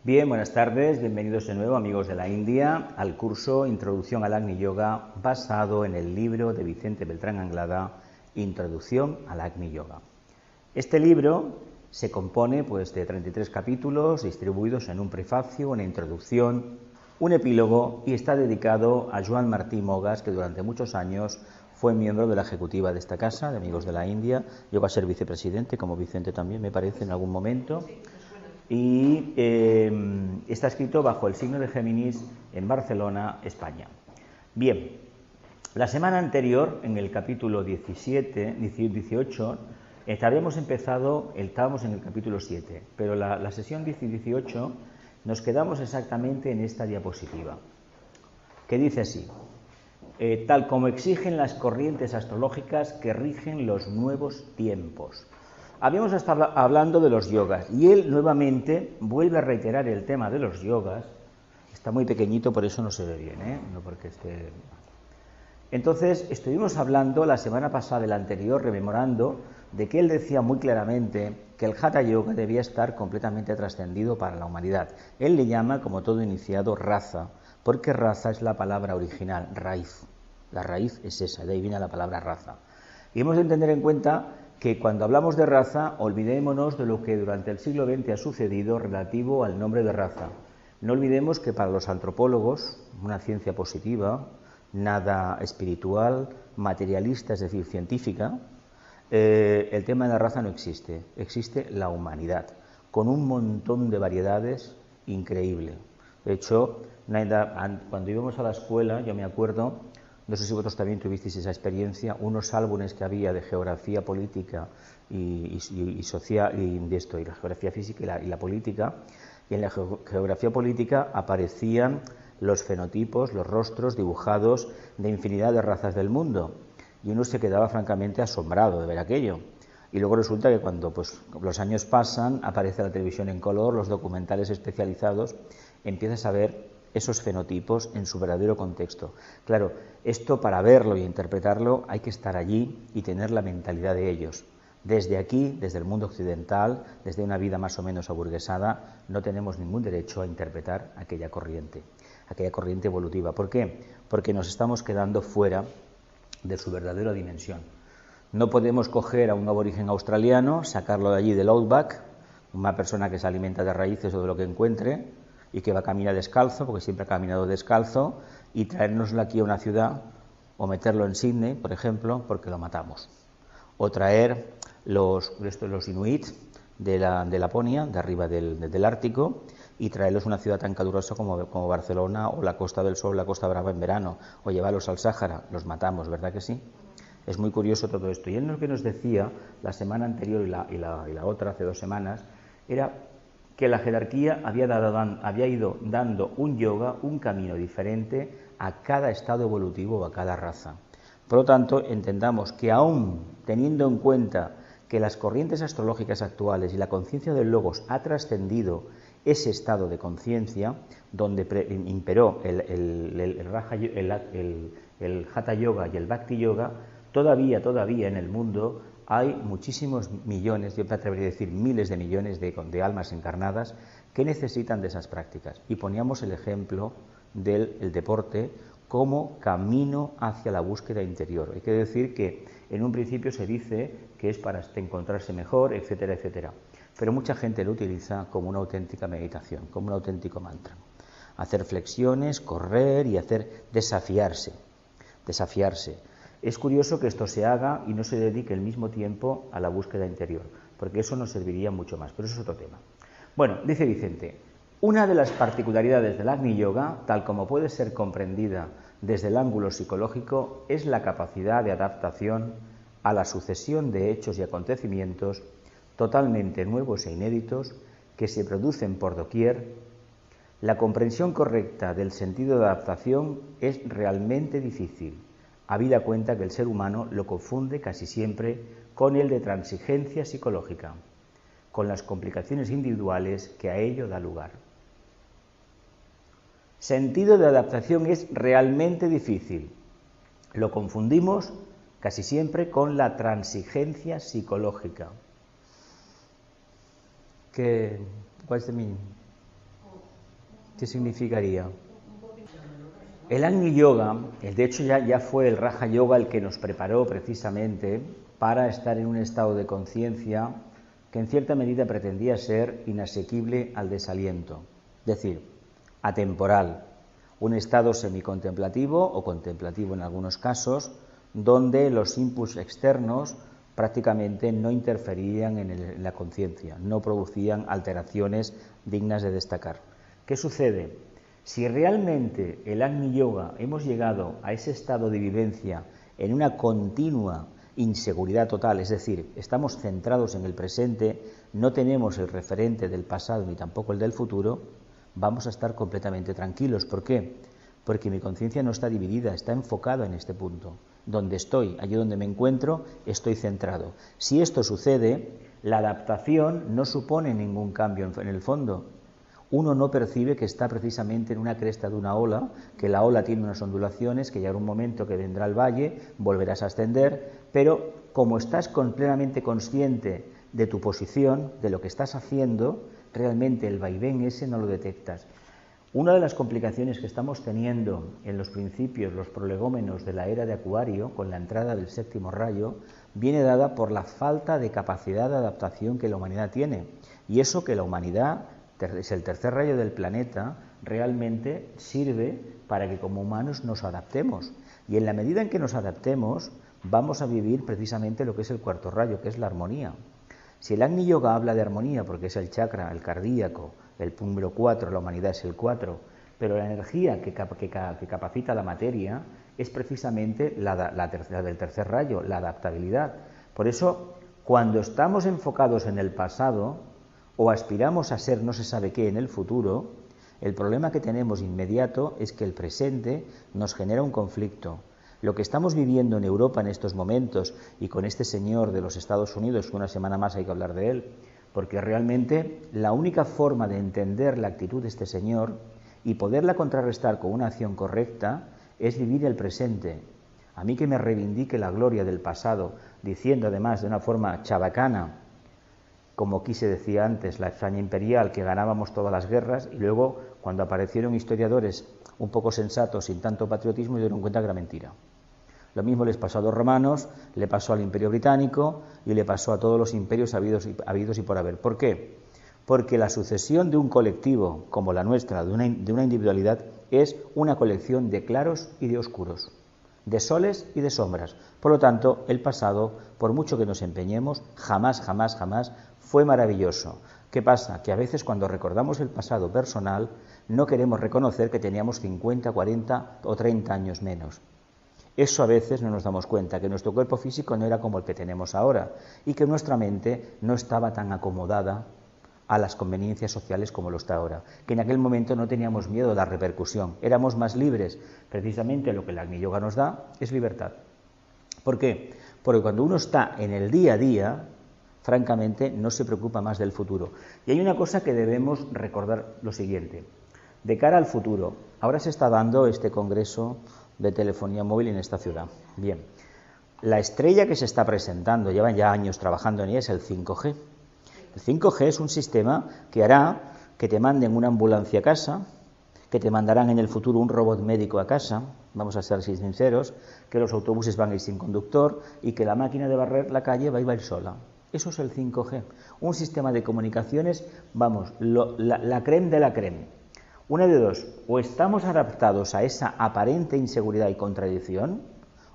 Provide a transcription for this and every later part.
Bien, buenas tardes, bienvenidos de nuevo amigos de la India al curso Introducción al Agni Yoga basado en el libro de Vicente Beltrán Anglada, Introducción al Agni Yoga. Este libro se compone de 33 capítulos distribuidos en un prefacio, una introducción, un epílogo y está dedicado a Joan Martí Mogas, que durante muchos años fue miembro de la ejecutiva de esta casa, de Amigos de la India. Llegó a ser vicepresidente, como Vicente también, me parece, en algún momento. Y está escrito bajo el signo de Géminis en Barcelona, España. Bien, la semana anterior, en el capítulo 18, estábamos en el capítulo 7, pero la sesión 18 nos quedamos exactamente en esta diapositiva, que dice así: tal como exigen las corrientes astrológicas que rigen los nuevos tiempos. Habíamos estado hablando de los yogas y él nuevamente vuelve a reiterar el tema de los yogas. Está muy pequeñito, por eso no se ve bien, no porque esté. Entonces, estuvimos hablando la semana pasada, de la anterior, rememorando de que él decía muy claramente que el Hatha Yoga debía estar completamente trascendido para la humanidad. Él le llama, como todo iniciado, raza, porque raza es la palabra original, raíz. La raíz es esa, de ahí viene la palabra raza. Y hemos de tener en cuenta que cuando hablamos de raza, olvidémonos de lo que durante el siglo XX ha sucedido relativo al nombre de raza. No olvidemos que para los antropólogos, una ciencia positiva, nada espiritual, materialista, es decir, científica, el tema de la raza no existe. Existe la humanidad, con un montón de variedades increíble. De hecho, cuando íbamos a la escuela, yo me acuerdo, no sé si vosotros también tuvisteis esa experiencia, unos álbumes que había de geografía política y social, y la geografía física y la política, y en la geografía política aparecían los fenotipos, los rostros dibujados de infinidad de razas del mundo, y uno se quedaba francamente asombrado de ver aquello. Y luego resulta que cuando los años pasan, aparece la televisión en color, los documentales especializados, empiezas a ver esos fenotipos en su verdadero contexto. Claro, esto para verlo y interpretarlo hay que estar allí y tener la mentalidad de ellos. Desde aquí, desde el mundo occidental, desde una vida más o menos aburguesada, no tenemos ningún derecho a interpretar aquella corriente evolutiva. ¿Por qué? Porque nos estamos quedando fuera de su verdadera dimensión. No podemos coger a un aborigen australiano, sacarlo de allí del outback, una persona que se alimenta de raíces o de lo que encuentre, y que va a caminar descalzo, porque siempre ha caminado descalzo, y traérnoslo aquí a una ciudad, o meterlo en Sydney, por ejemplo, porque lo matamos. O traer los inuit de Laponia, de arriba del Ártico, y traerlos a una ciudad tan calurosa como Barcelona, o la Costa del Sol, la Costa Brava en verano, o llevarlos al Sáhara, los matamos, ¿verdad que sí? Es muy curioso todo esto. Y él lo que nos decía la semana anterior y la otra, hace 2 semanas, era que la jerarquía había ido dando un yoga, un camino diferente a cada estado evolutivo o a cada raza. Por lo tanto, entendamos que aún teniendo en cuenta que las corrientes astrológicas actuales y la conciencia del Logos ha trascendido ese estado de conciencia donde imperó el Hatha Yoga y el Bhakti Yoga, todavía en el mundo hay muchísimos millones, yo me atrevería a decir miles de millones de almas encarnadas que necesitan de esas prácticas. Y poníamos el ejemplo del deporte como camino hacia la búsqueda interior. Hay que decir que en un principio se dice que es para encontrarse mejor, etcétera, etcétera. Pero mucha gente lo utiliza como una auténtica meditación, como un auténtico mantra. Hacer flexiones, correr y desafiarse. Es curioso que esto se haga y no se dedique el mismo tiempo a la búsqueda interior, porque eso nos serviría mucho más, pero eso es otro tema. Bueno, dice Vicente, una de las particularidades del Agni Yoga, tal como puede ser comprendida desde el ángulo psicológico, es la capacidad de adaptación a la sucesión de hechos y acontecimientos totalmente nuevos e inéditos que se producen por doquier. La comprensión correcta del sentido de adaptación es realmente difícil, habida cuenta que el ser humano lo confunde casi siempre con el de transigencia psicológica, con las complicaciones individuales que a ello da lugar. Sentido de adaptación es realmente difícil. Lo confundimos casi siempre con la transigencia psicológica. ¿Cuál es el meaning? ¿Qué significaría? El Agni Yoga, de hecho ya fue el Raja Yoga el que nos preparó precisamente para estar en un estado de conciencia que en cierta medida pretendía ser inasequible al desaliento, es decir, atemporal, un estado semicontemplativo o contemplativo en algunos casos, donde los inputs externos prácticamente no interferían en la conciencia, no producían alteraciones dignas de destacar. ¿Qué sucede? Si realmente el Agni Yoga hemos llegado a ese estado de vivencia en una continua inseguridad total, es decir, estamos centrados en el presente, no tenemos el referente del pasado ni tampoco el del futuro, vamos a estar completamente tranquilos. ¿Por qué? Porque mi conciencia no está dividida, está enfocada en este punto. Donde estoy, allí donde me encuentro, estoy centrado. Si esto sucede, la adaptación no supone ningún cambio en el fondo. Uno no percibe que está precisamente en una cresta de una ola, que la ola tiene unas ondulaciones, que llegará un momento que vendrá el valle, volverás a ascender, pero como estás plenamente consciente de tu posición, de lo que estás haciendo, realmente el vaivén ese no lo detectas. Una de las complicaciones que estamos teniendo en los principios, los prolegómenos de la era de Acuario, con la entrada del séptimo rayo, viene dada por la falta de capacidad de adaptación que la humanidad tiene. Y eso que la humanidad, es el tercer rayo del planeta, realmente sirve para que como humanos nos adaptemos. Y en la medida en que nos adaptemos, vamos a vivir precisamente lo que es el cuarto rayo, que es la armonía. Si el Agni Yoga habla de armonía, porque es el chakra, el cardíaco, el número 4, la humanidad es el 4, pero la energía que capacita la materia es precisamente la del tercer rayo, la adaptabilidad. Por eso, cuando estamos enfocados en el pasado o aspiramos a ser no se sabe qué en el futuro, el problema que tenemos inmediato es que el presente nos genera un conflicto. Lo que estamos viviendo en Europa en estos momentos y con este señor de los Estados Unidos, que una semana más hay que hablar de él, porque realmente la única forma de entender la actitud de este señor y poderla contrarrestar con una acción correcta es vivir el presente. A mí que me reivindique la gloria del pasado, diciendo además de una forma chabacana, como aquí se decía antes, la España imperial, que ganábamos todas las guerras, y luego cuando aparecieron historiadores un poco sensatos, sin tanto patriotismo, se dieron cuenta que era mentira. Lo mismo les pasó a los romanos, le pasó al Imperio Británico y le pasó a todos los imperios habidos y por haber. ¿Por qué? Porque la sucesión de un colectivo como la nuestra, de una individualidad, es una colección de claros y de oscuros, de soles y de sombras. Por lo tanto, el pasado, por mucho que nos empeñemos, jamás fue maravilloso. ¿Qué pasa? Que a veces cuando recordamos el pasado personal no queremos reconocer que teníamos 50, 40 o 30 años menos. Eso a veces no nos damos cuenta, que nuestro cuerpo físico no era como el que tenemos ahora y que nuestra mente no estaba tan acomodada a las conveniencias sociales como lo está ahora, que en aquel momento no teníamos miedo a la repercusión, éramos más libres. Precisamente lo que el Agni Yoga nos da es libertad. ¿Por qué? Porque cuando uno está en el día a día, francamente no se preocupa más del futuro. Y hay una cosa que debemos recordar, lo siguiente: de cara al futuro, ahora se está dando este congreso de telefonía móvil en esta ciudad. Bien, la estrella que se está presentando, llevan ya años trabajando en ella, es el 5G. El 5G es un sistema que hará que te manden una ambulancia a casa, que te mandarán en el futuro un robot médico a casa, vamos a ser sinceros, que los autobuses van a ir sin conductor y que la máquina de barrer la calle va a ir sola. Eso es el 5G, un sistema de comunicaciones, vamos, la crème de la crème. Una de dos, o estamos adaptados a esa aparente inseguridad y contradicción,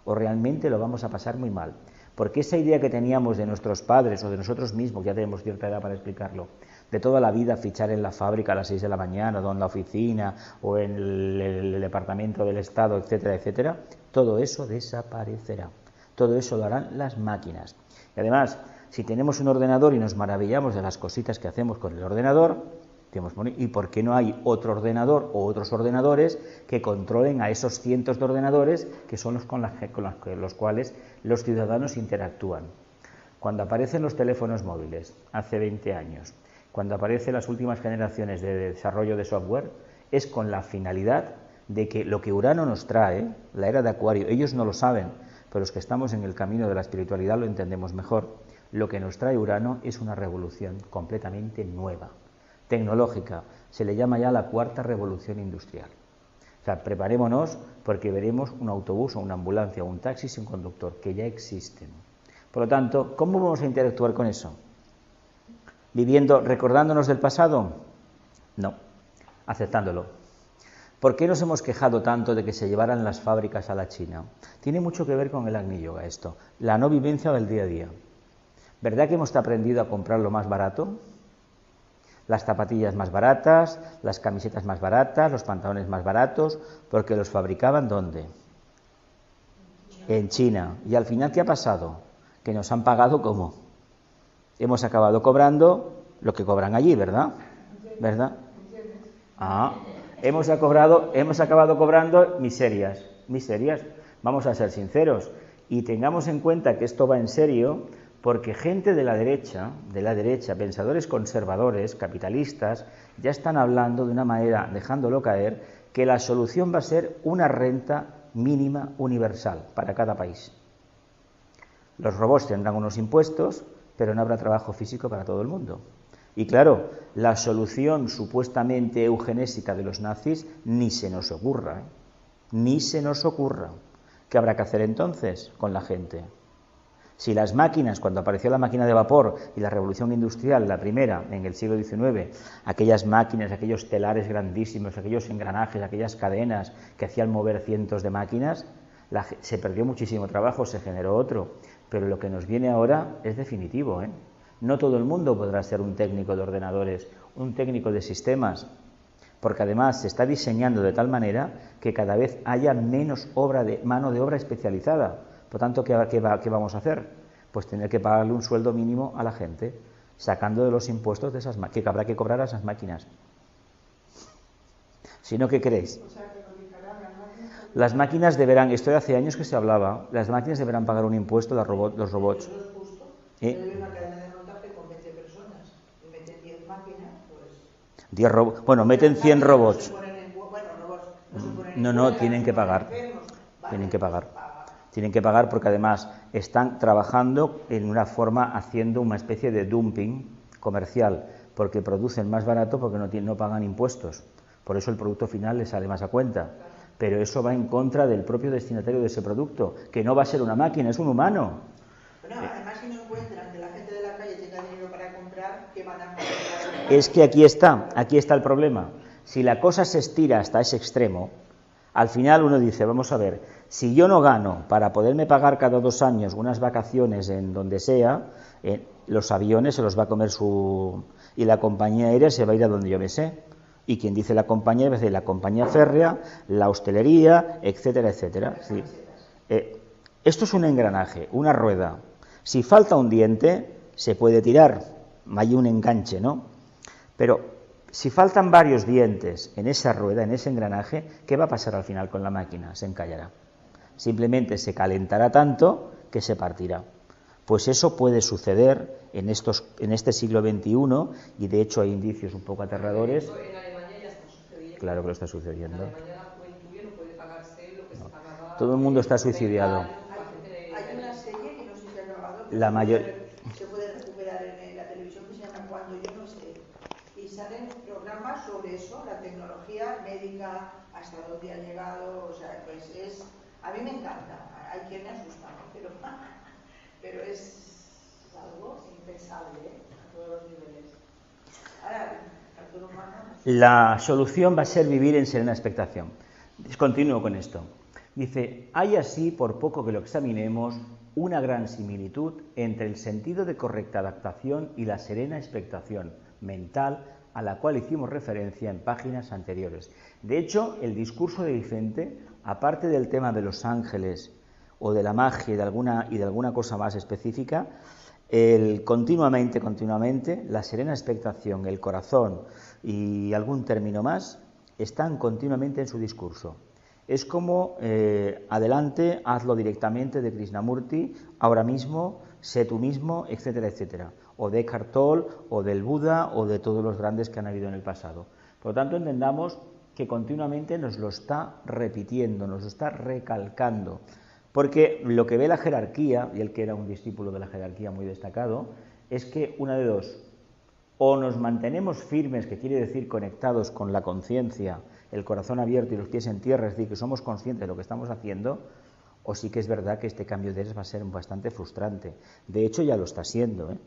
o realmente lo vamos a pasar muy mal. Porque esa idea que teníamos de nuestros padres o de nosotros mismos, ya tenemos cierta edad para explicarlo, de toda la vida fichar en la fábrica a las 6 de la mañana, o en la oficina, o en el departamento del Estado, etcétera, etcétera, todo eso desaparecerá. Todo eso lo harán las máquinas. Y además, si tenemos un ordenador y nos maravillamos de las cositas que hacemos con el ordenador, ¿y por qué no hay otro ordenador o otros ordenadores que controlen a esos cientos de ordenadores que son los con los cuales los ciudadanos interactúan? Cuando aparecen los teléfonos móviles, hace 20 años, cuando aparecen las últimas generaciones de desarrollo de software, es con la finalidad de que lo que Urano nos trae, la era de Acuario, ellos no lo saben, pero los que estamos en el camino de la espiritualidad lo entendemos mejor. Lo que nos trae Urano es una revolución completamente nueva. tecnológica. Se le llama ya la cuarta revolución industrial. O sea, preparémonos porque veremos un autobús o una ambulancia o un taxi sin conductor, que ya existen. Por lo tanto, ¿cómo vamos a interactuar con eso? ¿Viviendo, recordándonos del pasado? No, aceptándolo. ¿Por qué nos hemos quejado tanto de que se llevaran las fábricas a la China? Tiene mucho que ver con el Agni Yoga esto, la no vivencia del día a día. ¿Verdad que hemos aprendido a comprar lo más barato? Las zapatillas más baratas, las camisetas más baratas, los pantalones más baratos, porque los fabricaban ¿dónde? En China. Y al final, ¿qué ha pasado? Que nos han pagado ¿cómo? Hemos acabado cobrando lo que cobran allí, ¿verdad? ¿Verdad? Hemos acabado cobrando miserias. Vamos a ser sinceros y tengamos en cuenta que esto va en serio, porque gente de la derecha, pensadores conservadores, capitalistas, ya están hablando de una manera, dejándolo caer, que la solución va a ser una renta mínima universal para cada país. Los robots tendrán unos impuestos, pero no habrá trabajo físico para todo el mundo. Y claro, la solución supuestamente eugenésica de los nazis ni se nos ocurra, ni se nos ocurra. ¿Qué habrá que hacer entonces con la gente? Si las máquinas, cuando apareció la máquina de vapor y la revolución industrial, la primera, en el siglo XIX, aquellas máquinas, aquellos telares grandísimos, aquellos engranajes, aquellas cadenas que hacían mover cientos de máquinas, se perdió muchísimo trabajo, se generó otro. Pero lo que nos viene ahora es definitivo, ¿eh? No todo el mundo podrá ser un técnico de ordenadores, un técnico de sistemas, porque además se está diseñando de tal manera que cada vez haya menos mano de obra especializada. Por tanto, ¿qué vamos a hacer? Pues tener que pagarle un sueldo mínimo a la gente, sacando de los impuestos de esas máquinas, que habrá que cobrar a esas máquinas. Si no, ¿qué queréis? Las máquinas deberán, esto de hace años que se hablaba, las máquinas deberán pagar un impuesto a los robots. Meten 100 robots. No, tienen que pagar. Tienen que pagar porque además están trabajando en una forma, haciendo una especie de dumping comercial, porque producen más barato porque no pagan impuestos. Por eso el producto final les sale más a cuenta. Pero eso va en contra del propio destinatario de ese producto, que no va a ser una máquina, es un humano. Bueno, además si no encuentran que la gente de la calle tenga dinero para comprar, ¿qué van a comprar? Es que aquí está el problema. Si la cosa se estira hasta ese extremo, al final uno dice, vamos a ver, si yo no gano para poderme pagar cada 2 años unas vacaciones en donde sea, los aviones se los va a comer y la compañía aérea se va a ir a donde yo me sé. Y quien dice la compañía, va a decir la compañía férrea, la hostelería, etcétera, etcétera. Sí. Esto es un engranaje, una rueda. Si falta un diente, se puede tirar, hay un enganche, ¿no? Pero si faltan varios dientes en esa rueda, en ese engranaje, ¿qué va a pasar al final con la máquina? Se encallará. Simplemente se calentará tanto que se partirá. Pues eso puede suceder en este siglo XXI, y de hecho hay indicios un poco aterradores. En Alemania ya está sucediendo. Claro que lo está sucediendo. En Alemania la juventud ya no puede pagarse lo que se pagaba. Todo el mundo está suicidiado. Hay una serie que no sé si ha grabado, se puede recuperar en la televisión, que se llama Cuando yo no sé, y salen programas sobre eso, la tecnología médica, hasta dónde ha llegado, o sea, pues a mí me encanta, hay quien me asusta, ¿no? Pero es algo impensable, a todos los niveles. Ahora, Arturo Humano... La solución va a ser vivir en serena expectación. Continúo con esto. Dice, hay así, por poco que lo examinemos, una gran similitud entre el sentido de correcta adaptación y la serena expectación mental a la cual hicimos referencia en páginas anteriores. De hecho, el discurso de Vicente, aparte del tema de los ángeles o de la magia y de alguna cosa más específica, continuamente, la serena expectación, el corazón y algún término más están continuamente en su discurso. Es como, adelante, hazlo directamente de Krishnamurti, ahora mismo, sé tú mismo, etcétera, etcétera. O de Eckhart Tolle, o del Buda, o de todos los grandes que han habido en el pasado. Por lo tanto, entendamos que continuamente nos lo está repitiendo, nos lo está recalcando. Porque lo que ve la jerarquía, y él que era un discípulo de la jerarquía muy destacado, es que una de dos, o nos mantenemos firmes, que quiere decir conectados con la conciencia, el corazón abierto y los pies en tierra, es decir, que somos conscientes de lo que estamos haciendo, o sí que es verdad que este cambio de aires va a ser bastante frustrante. De hecho, ya lo está siendo, ¿eh?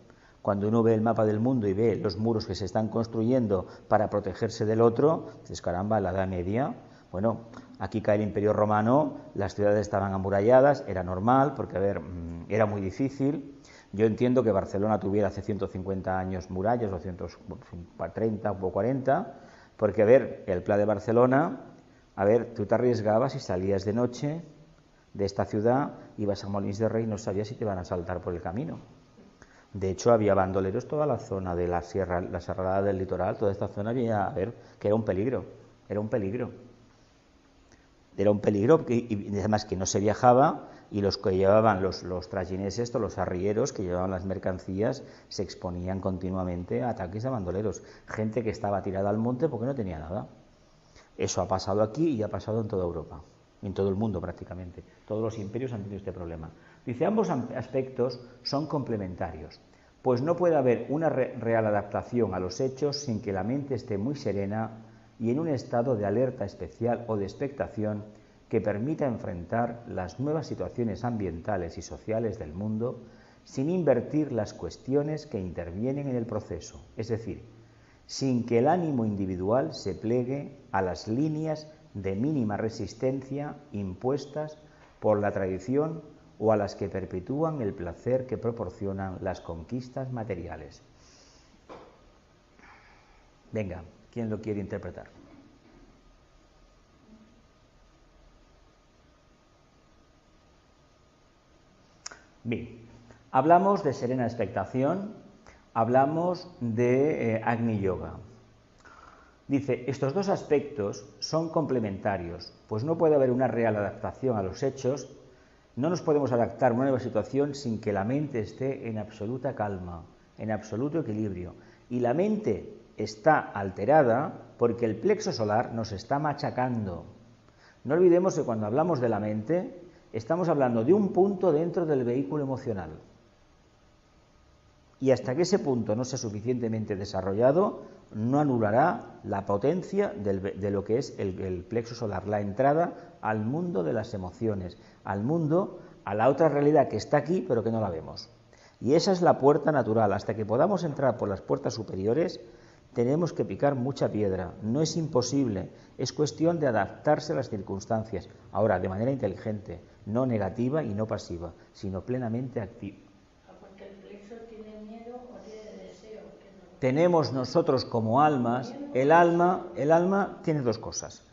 Cuando uno ve el mapa del mundo y ve los muros que se están construyendo para protegerse del otro, dices, caramba, la Edad Media, bueno, aquí cae el Imperio Romano, las ciudades estaban amuralladas, era normal, porque, a ver, era muy difícil. Yo entiendo que Barcelona tuviera hace 150 años murallas, o 130 o 40, porque, a ver, el Pla de Barcelona, a ver, tú te arriesgabas y salías de noche de esta ciudad, ibas a Molins de Rey y no sabías si te iban a asaltar por el camino. De hecho, había bandoleros toda la zona de la sierra, la serralada del litoral, toda esta zona había, a ver, que era un peligro, era un peligro. Era un peligro, y además que no se viajaba, y los que llevaban los trajinés estos, los arrieros que llevaban las mercancías, se exponían continuamente a ataques de bandoleros. Gente que estaba tirada al monte porque no tenía nada. Eso ha pasado aquí y ha pasado en toda Europa, en todo el mundo prácticamente. Todos los imperios han tenido este problema. Dice, ambos aspectos son complementarios, pues no puede haber una real adaptación a los hechos sin que la mente esté muy serena y en un estado de alerta especial o de expectación que permita enfrentar las nuevas situaciones ambientales y sociales del mundo sin invertir las cuestiones que intervienen en el proceso, es decir, sin que el ánimo individual se plegue a las líneas de mínima resistencia impuestas por la tradición o a las que perpetúan el placer que proporcionan las conquistas materiales. Venga, ¿quién lo quiere interpretar? Bien, hablamos de serena expectación, hablamos de Agni Yoga. Dice, estos dos aspectos son complementarios, pues no puede haber una real adaptación a los hechos, no nos podemos adaptar a una nueva situación sin que la mente esté en absoluta calma, en absoluto equilibrio. Y la mente está alterada porque el plexo solar nos está machacando. No olvidemos que cuando hablamos de la mente, estamos hablando de un punto dentro del vehículo emocional. Y hasta que ese punto no sea suficientemente desarrollado, no anulará la potencia de lo que es el plexo solar, la entrada al mundo de las emociones, al mundo, a la otra realidad que está aquí pero que no la vemos. Y esa es la puerta natural. Hasta que podamos entrar por las puertas superiores, tenemos que picar mucha piedra. No es imposible, es cuestión de adaptarse a las circunstancias. Ahora, de manera inteligente, no negativa y no pasiva, sino plenamente activa. Tenemos nosotros como almas, el alma tiene dos cosas.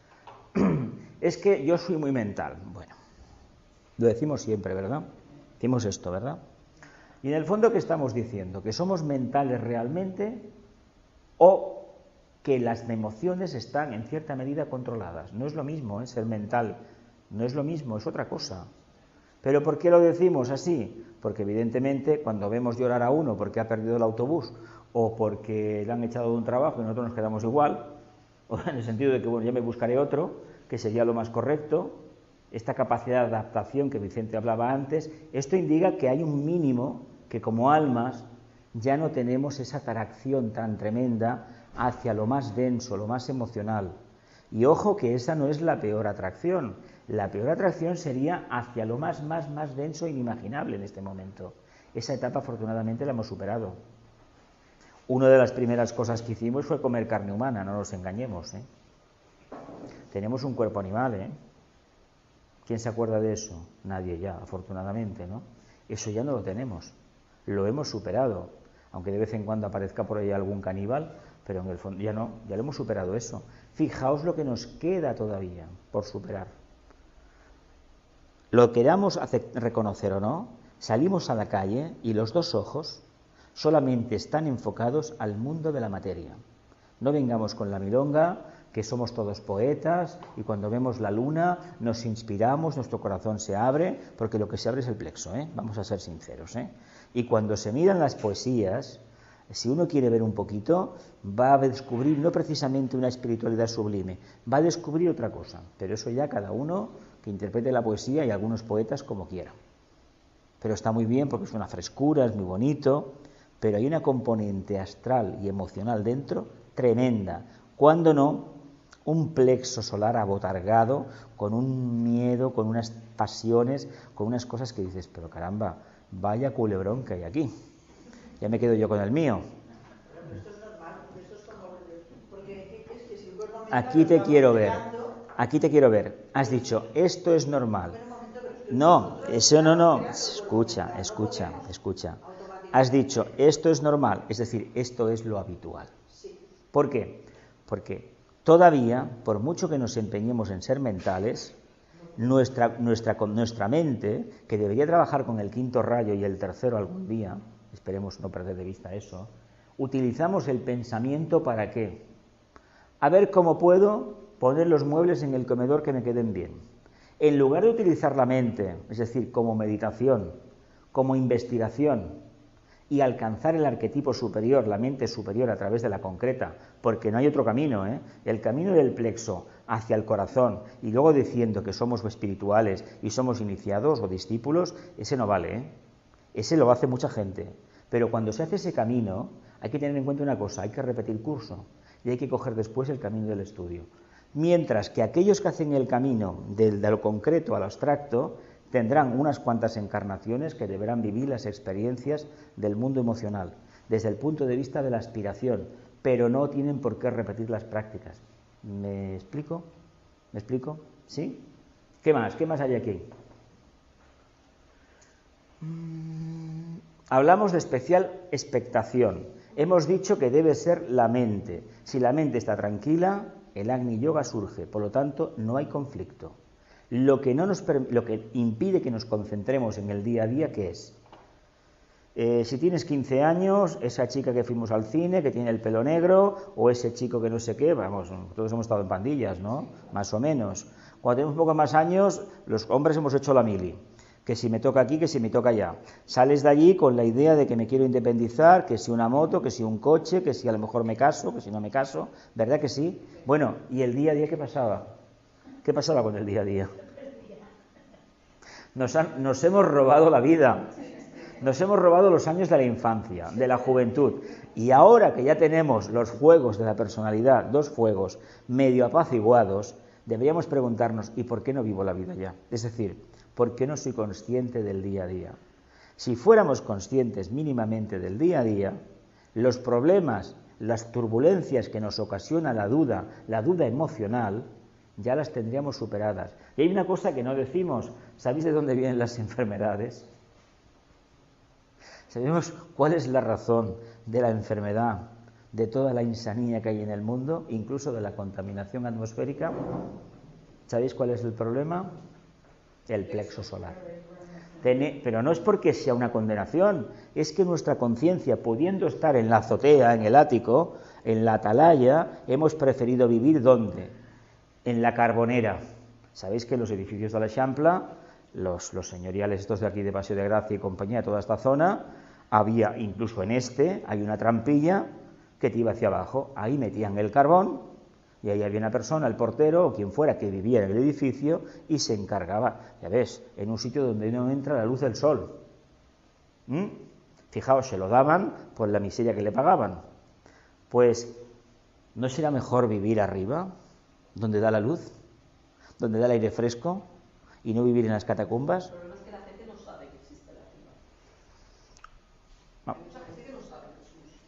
Es que yo soy muy mental. Bueno, lo decimos siempre, ¿verdad? Decimos esto, ¿verdad? Y en el fondo, ¿qué estamos diciendo? ¿Que somos mentales realmente o que las emociones están en cierta medida controladas? No es lo mismo, ser mental, no es lo mismo, es otra cosa. ¿Pero por qué lo decimos así? Porque evidentemente cuando vemos llorar a uno porque ha perdido el autobús o porque le han echado de un trabajo y nosotros nos quedamos igual, o en el sentido de que, bueno, ya me buscaré otro, que sería lo más correcto, esta capacidad de adaptación que Vicente hablaba antes, esto indica que hay un mínimo que como almas ya no tenemos esa atracción tan tremenda hacia lo más denso, lo más emocional. Y ojo que esa no es la peor atracción. La peor atracción sería hacia lo más denso e inimaginable en este momento. Esa etapa afortunadamente la hemos superado. Una de las primeras cosas que hicimos fue comer carne humana, no nos engañemos, ¿eh? Tenemos un cuerpo animal, ¿eh? ¿Quién se acuerda de eso? Nadie ya, afortunadamente, ¿no? Eso ya no lo tenemos, lo hemos superado, aunque de vez en cuando aparezca por ahí algún caníbal, pero en el fondo ya no, ya lo hemos superado eso. Fijaos lo que nos queda todavía por superar. Lo queramos reconocer o no, salimos a la calle y los dos ojos solamente están enfocados al mundo de la materia. No vengamos con la milonga, que somos todos poetas y cuando vemos la luna nos inspiramos, nuestro corazón se abre, porque lo que se abre es el plexo, ¿eh? Vamos a ser sinceros, ¿eh? Y cuando se miran las poesías, si uno quiere ver un poquito, va a descubrir no precisamente una espiritualidad sublime, va a descubrir otra cosa, pero eso ya cada uno que interprete la poesía y algunos poetas como quiera. Pero está muy bien porque es una frescura, es muy bonito, pero hay una componente astral y emocional dentro tremenda. Cuando no, un plexo solar abotargado, con un miedo, con unas pasiones, con unas cosas que dices, pero caramba, vaya culebrón que hay aquí. Ya me quedo yo con el mío. Pero esto es normal, esto es como... Porque es que si el cuerpo Aquí te quiero ver, aquí te quiero ver. Has dicho, esto es normal. No, eso no. Escucha. Has dicho, esto es normal, es decir, esto es lo habitual. ¿Por qué? Porque todavía, por mucho que nos empeñemos en ser mentales, nuestra mente, que debería trabajar con el quinto rayo y el tercero algún día, esperemos no perder de vista eso, utilizamos el pensamiento ¿para qué? A ver cómo puedo poner los muebles en el comedor que me queden bien. En lugar de utilizar la mente, es decir, como meditación, como investigación, y alcanzar el arquetipo superior, la mente superior a través de la concreta, porque no hay otro camino, el camino del plexo hacia el corazón y luego diciendo que somos espirituales y somos iniciados o discípulos, ese no vale, ese lo hace mucha gente, pero cuando se hace ese camino hay que tener en cuenta una cosa, hay que repetir curso y hay que coger después el camino del estudio, mientras que aquellos que hacen el camino de lo concreto al abstracto tendrán unas cuantas encarnaciones que deberán vivir las experiencias del mundo emocional, desde el punto de vista de la aspiración, pero no tienen por qué repetir las prácticas. ¿Me explico? ¿Me explico? ¿Sí? ¿Qué más? ¿Qué más hay aquí? Hablamos de especial expectación. Hemos dicho que debe ser la mente. Si la mente está tranquila, el Agni Yoga surge, por lo tanto, no hay conflicto. Lo que impide que nos concentremos en el día a día, ¿qué es? Si tienes 15 años, esa chica que fuimos al cine, que tiene el pelo negro, o ese chico que no sé qué, vamos, todos hemos estado en pandillas, ¿no? Más o menos. Cuando tenemos un poco más años, los hombres hemos hecho la mili, que si me toca aquí, que si me toca allá. Sales de allí con la idea de que me quiero independizar, que si una moto, que si un coche, que si a lo mejor me caso, que si no me caso, ¿verdad que sí? Bueno, ¿y el día a día qué pasaba? ¿Qué pasaba con el día a día? Nos hemos robado la vida, nos hemos robado los años de la infancia, de la juventud, y ahora que ya tenemos los fuegos de la personalidad, 2 fuegos medio apaciguados, deberíamos preguntarnos, ¿y por qué no vivo la vida ya? Es decir, ¿por qué no soy consciente del día a día? Si fuéramos conscientes mínimamente del día a día, los problemas, las turbulencias que nos ocasiona la duda emocional, ya las tendríamos superadas. Y hay una cosa que no decimos, ¿sabéis de dónde vienen las enfermedades? ¿Sabemos cuál es la razón de la enfermedad, de toda la insanía que hay en el mundo, incluso de la contaminación atmosférica? ¿Sabéis cuál es el problema? El plexo solar. Pero no es porque sea una condenación, es que nuestra conciencia, pudiendo estar en la azotea, en el ático, en la atalaya, hemos preferido vivir ¿dónde? En la Carbonera. Sabéis que los edificios de l'Eixample, los señoriales estos de aquí de Paseo de Gracia y compañía, toda esta zona, había, incluso en hay una trampilla que te iba hacia abajo. Ahí metían el carbón y ahí había una persona, el portero o quien fuera que vivía en el edificio y se encargaba, ya ves, en un sitio donde no entra la luz del sol. Fijaos, se lo daban por la miseria que le pagaban. Pues, ¿no será mejor vivir arriba, donde da la luz, donde da el aire fresco, y no vivir en las catacumbas? El problema es que la gente no sabe que existe la arriba. No. Hay mucha gente que no sabe Jesús.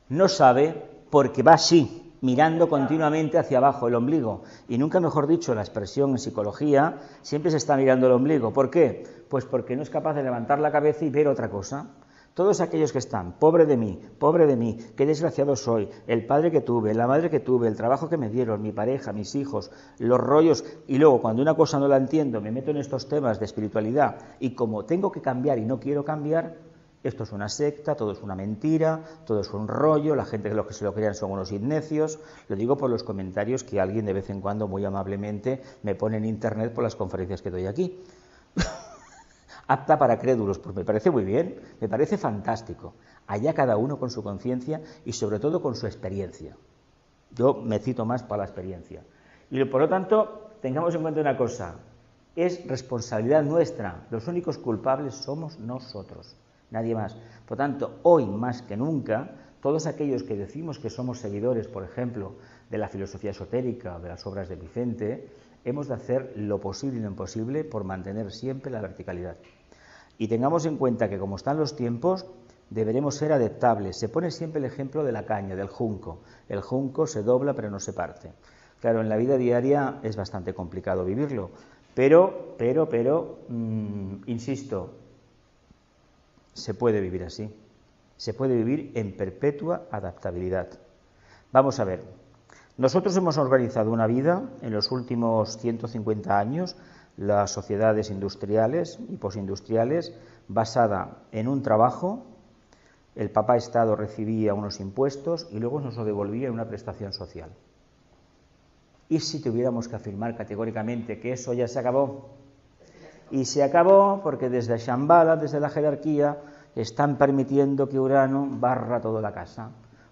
No sabe porque va así, mirando continuamente hacia abajo, el ombligo. Y nunca mejor dicho, la expresión en psicología, siempre se está mirando el ombligo. ¿Por qué? Pues porque no es capaz de levantar la cabeza y ver otra cosa. Todos aquellos que están, pobre de mí, qué desgraciado soy, el padre que tuve, la madre que tuve, el trabajo que me dieron, mi pareja, mis hijos, los rollos, y luego cuando una cosa no la entiendo, me meto en estos temas de espiritualidad, y como tengo que cambiar y no quiero cambiar, esto es una secta, todo es una mentira, todo es un rollo, la gente que los que se lo crean son unos necios. Lo digo por los comentarios que alguien de vez en cuando muy amablemente me pone en internet por las conferencias que doy aquí. Apta para crédulos, pues me parece muy bien, me parece fantástico. Allá cada uno con su conciencia y sobre todo con su experiencia. Yo me cito más para la experiencia. Y por lo tanto, tengamos en cuenta una cosa, es responsabilidad nuestra, los únicos culpables somos nosotros. nadie más. Por tanto, hoy más que nunca, todos aquellos que decimos que somos seguidores, por ejemplo, de la filosofía esotérica o de las obras de Vicente, hemos de hacer lo posible y lo imposible por mantener siempre la verticalidad. Y tengamos en cuenta que como están los tiempos, deberemos ser adaptables. Se pone siempre el ejemplo de la caña, del junco. El junco se dobla pero no se parte. Claro, en la vida diaria es bastante complicado vivirlo, pero, insisto, se puede vivir así. Se puede vivir en perpetua adaptabilidad. Vamos a ver, nosotros hemos organizado una vida en los últimos 150 años, las sociedades industriales y posindustriales, basada en un trabajo. El papá Estado recibía unos impuestos y luego nos lo devolvía en una prestación social. ¿Y si tuviéramos que afirmar categóricamente que eso ya se acabó? Y se acabó porque desde Shambhala, desde la jerarquía, están permitiendo que Urano barra toda la casa.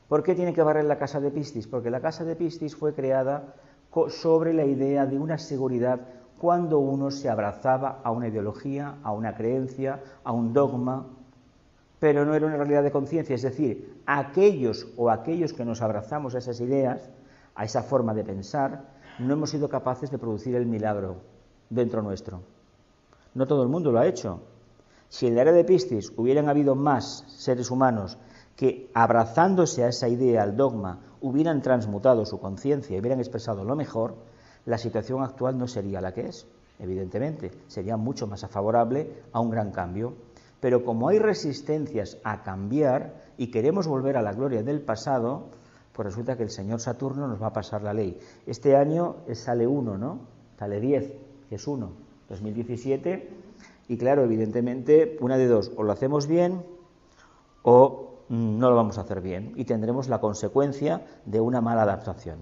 ¿Por qué tiene que barrer la casa de Piscis? Porque la casa de Piscis fue creada sobre la idea de una seguridad cuando uno se abrazaba a una ideología, a una creencia, a un dogma, pero no era una realidad de conciencia. Es decir, aquellos que nos abrazamos a esas ideas, a esa forma de pensar, no hemos sido capaces de producir el milagro dentro nuestro. No todo el mundo lo ha hecho. Si en la era de Piscis hubieran habido más seres humanos que, abrazándose a esa idea, al dogma, hubieran transmutado su conciencia y hubieran expresado lo mejor, la situación actual no sería la que es, evidentemente. Sería mucho más favorable a un gran cambio. Pero como hay resistencias a cambiar y queremos volver a la gloria del pasado, pues resulta que el señor Saturno nos va a pasar la ley. Este año sale 1, ¿no? Sale 10, que es 1, 2017, y claro, evidentemente, una de dos, o lo hacemos bien o no lo vamos a hacer bien, y tendremos la consecuencia de una mala adaptación.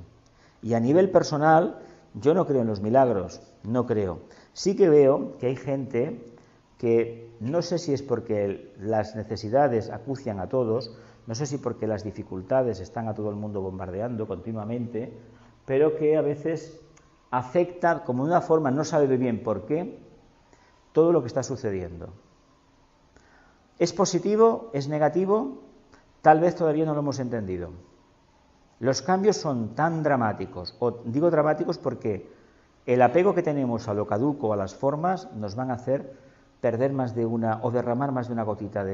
Y a nivel personal, yo no creo en los milagros, no creo. Sí que veo que hay gente que, no sé si es porque las necesidades acucian a todos, no sé si porque las dificultades están a todo el mundo bombardeando continuamente, pero que a veces afecta como de una forma, no sabe bien por qué, todo lo que está sucediendo. ¿Es positivo? ¿Es negativo? Tal vez todavía no lo hemos entendido. Los cambios son tan dramáticos, o digo dramáticos porque el apego que tenemos a lo caduco, a las formas, nos van a hacer perder más de una, o derramar más de una gotita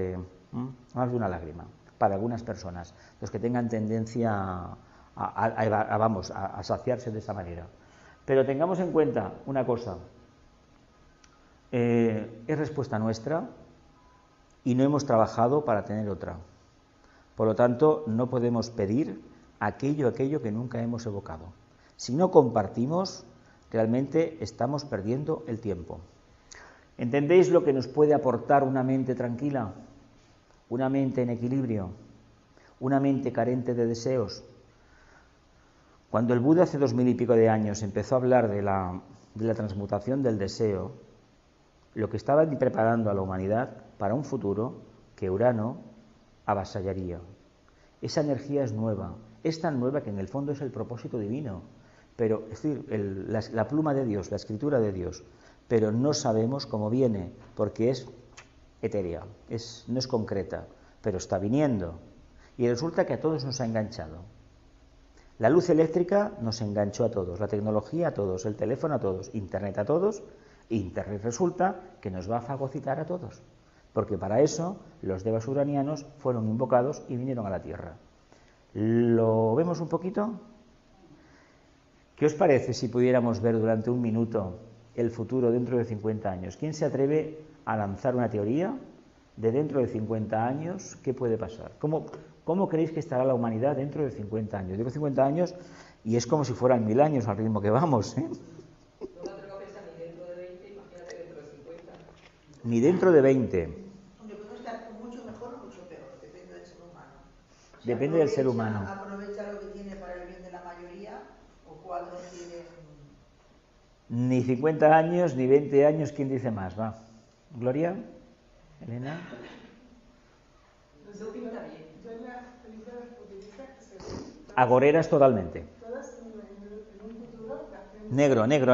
más de una lágrima, para algunas personas, los que tengan tendencia a saciarse de esa manera. Pero tengamos en cuenta una cosa, es respuesta nuestra y no hemos trabajado para tener otra. Por lo tanto, no podemos pedir aquello que nunca hemos evocado. Si no compartimos, realmente estamos perdiendo el tiempo. ¿Entendéis lo que nos puede aportar una mente tranquila? Una mente en equilibrio, una mente carente de deseos. Cuando el Buda hace 2000 y pico de años empezó a hablar de la transmutación del deseo, lo que estaba preparando a la humanidad para un futuro que Urano avasallaría. Esa energía es nueva, es tan nueva que en el fondo es el propósito divino, pero es decir, la pluma de Dios, la escritura de Dios, pero no sabemos cómo viene, porque es etérea, no es concreta, pero está viniendo. Y resulta que a todos nos ha enganchado. La luz eléctrica nos enganchó a todos, la tecnología a todos, el teléfono a todos, Internet a todos. Internet resulta que nos va a fagocitar a todos, porque para eso los devas uranianos fueron invocados y vinieron a la Tierra. ¿Lo vemos un poquito? ¿Qué os parece si pudiéramos ver durante un minuto el futuro dentro de 50 años? ¿Quién se atreve a lanzar una teoría de dentro de 50 años? ¿Qué puede pasar? ¿Cómo creéis que estará la humanidad dentro de 50 años? Digo 50 años y es como si fueran 1000 años al ritmo que vamos, ¿eh? Ni dentro de 20. Donde podemos estar mucho mejor o mucho peor, depende del ser humano. Si depende del ser humano. Aprovecha lo que tiene para el bien de la mayoría o cuál no tiene. Ni 50 años, ni 20 años, ¿quién dice más? Va. ¿Gloria? ¿Elena? Agoreras totalmente. Negro. Yo creo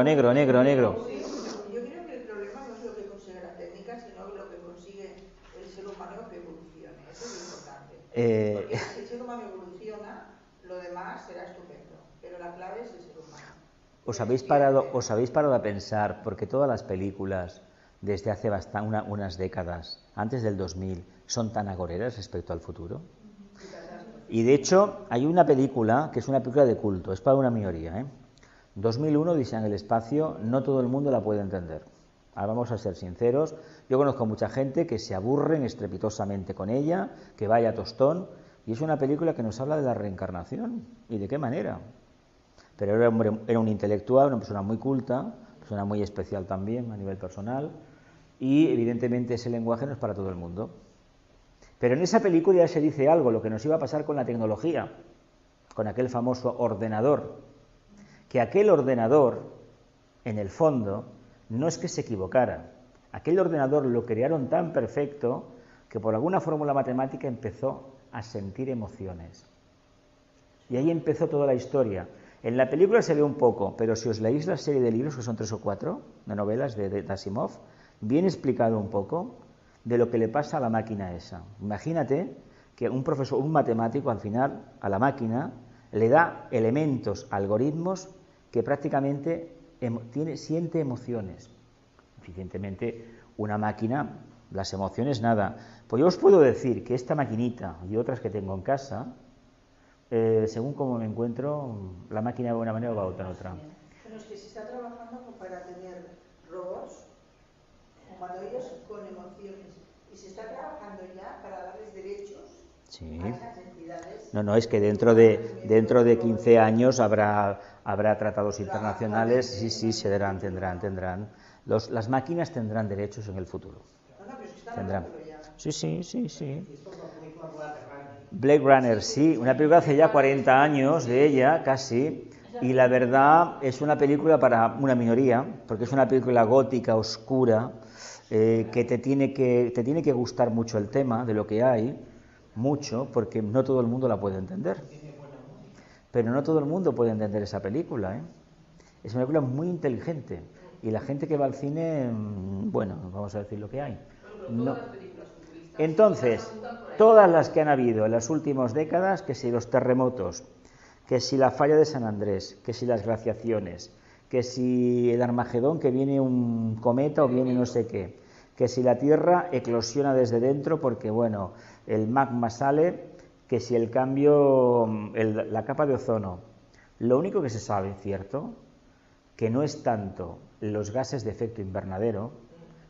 que el problema no es lo que consigue la técnica, sino lo que consigue el ser humano que Porque si el ser humano evoluciona, lo demás será estupendo, pero la clave es el ser humano. ¿Os habéis parado a pensar, porque todas las películas desde hace unas décadas, antes del 2000, son tan agoreras respecto al futuro? Y de hecho, hay una película que es una película de culto, es para una minoría, 2001, Odisea en el espacio, no todo el mundo la puede entender. Ahora vamos a ser sinceros, yo conozco mucha gente que se aburren estrepitosamente con ella, que vaya a tostón, y es una película que nos habla de la reencarnación, ¿y de qué manera? Pero era un intelectual, una persona muy culta, una persona muy especial también a nivel personal, y evidentemente ese lenguaje no es para todo el mundo. Pero en esa película ya se dice algo, lo que nos iba a pasar con la tecnología, con aquel famoso ordenador, que aquel ordenador, en el fondo, no es que se equivocara, aquel ordenador lo crearon tan perfecto que por alguna fórmula matemática empezó a sentir emociones. Y ahí empezó toda la historia. En la película se ve un poco, pero si os leéis la serie de libros, que son 3 o 4, de novelas de Asimov, viene explicado un poco de lo que le pasa a la máquina esa. Imagínate que un profesor, un matemático, al final, a la máquina, le da elementos, algoritmos, que prácticamente siente emociones. Evidentemente, una máquina, las emociones nada. Pues yo os puedo decir que esta maquinita y otras que tengo en casa, según cómo me encuentro, la máquina de una manera va en otra. Pero es que se está trabajando para tener robots humanoides con emociones y se está trabajando ya para darles derechos a esas entidades. No, es que dentro de 15 años habrá tratados internacionales, sí, tendrán. Las máquinas tendrán derechos en el futuro. Tendrán. Sí. Blade Runner, sí, una película hace ya 40 años de ella, casi, y la verdad es una película para una minoría, porque es una película gótica, oscura, que te tiene que gustar mucho el tema de lo que hay, mucho, porque no todo el mundo la puede entender. Pero no todo el mundo puede entender esa película, Es una película muy inteligente, y la gente que va al cine, bueno, vamos a decir lo que hay. No. Entonces, todas las que han habido en las últimas décadas, que si los terremotos, que si la falla de San Andrés, que si las glaciaciones, que si el Armagedón, que viene un cometa o viene no sé qué, que si la Tierra eclosiona desde dentro porque, bueno, el magma sale, que si el cambio, la capa de ozono. Lo único que se sabe, cierto, que no es tanto los gases de efecto invernadero,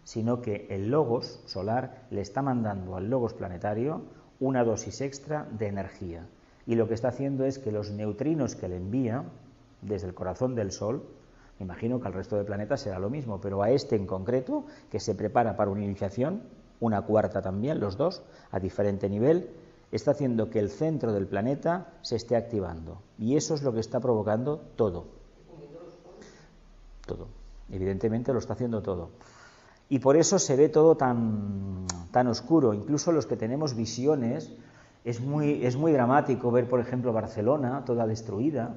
sino que el logos solar le está mandando al logos planetario una dosis extra de energía. Y lo que está haciendo es que los neutrinos que le envía desde el corazón del Sol, me imagino que al resto del planeta será lo mismo, pero a este en concreto, que se prepara para una iniciación, una cuarta también, los dos, a diferente nivel, está haciendo que el centro del planeta se esté activando. Y eso es lo que está provocando todo. Todo. Evidentemente lo está haciendo todo. Y por eso se ve todo tan oscuro. Incluso los que tenemos visiones, es muy dramático ver, por ejemplo, Barcelona toda destruida,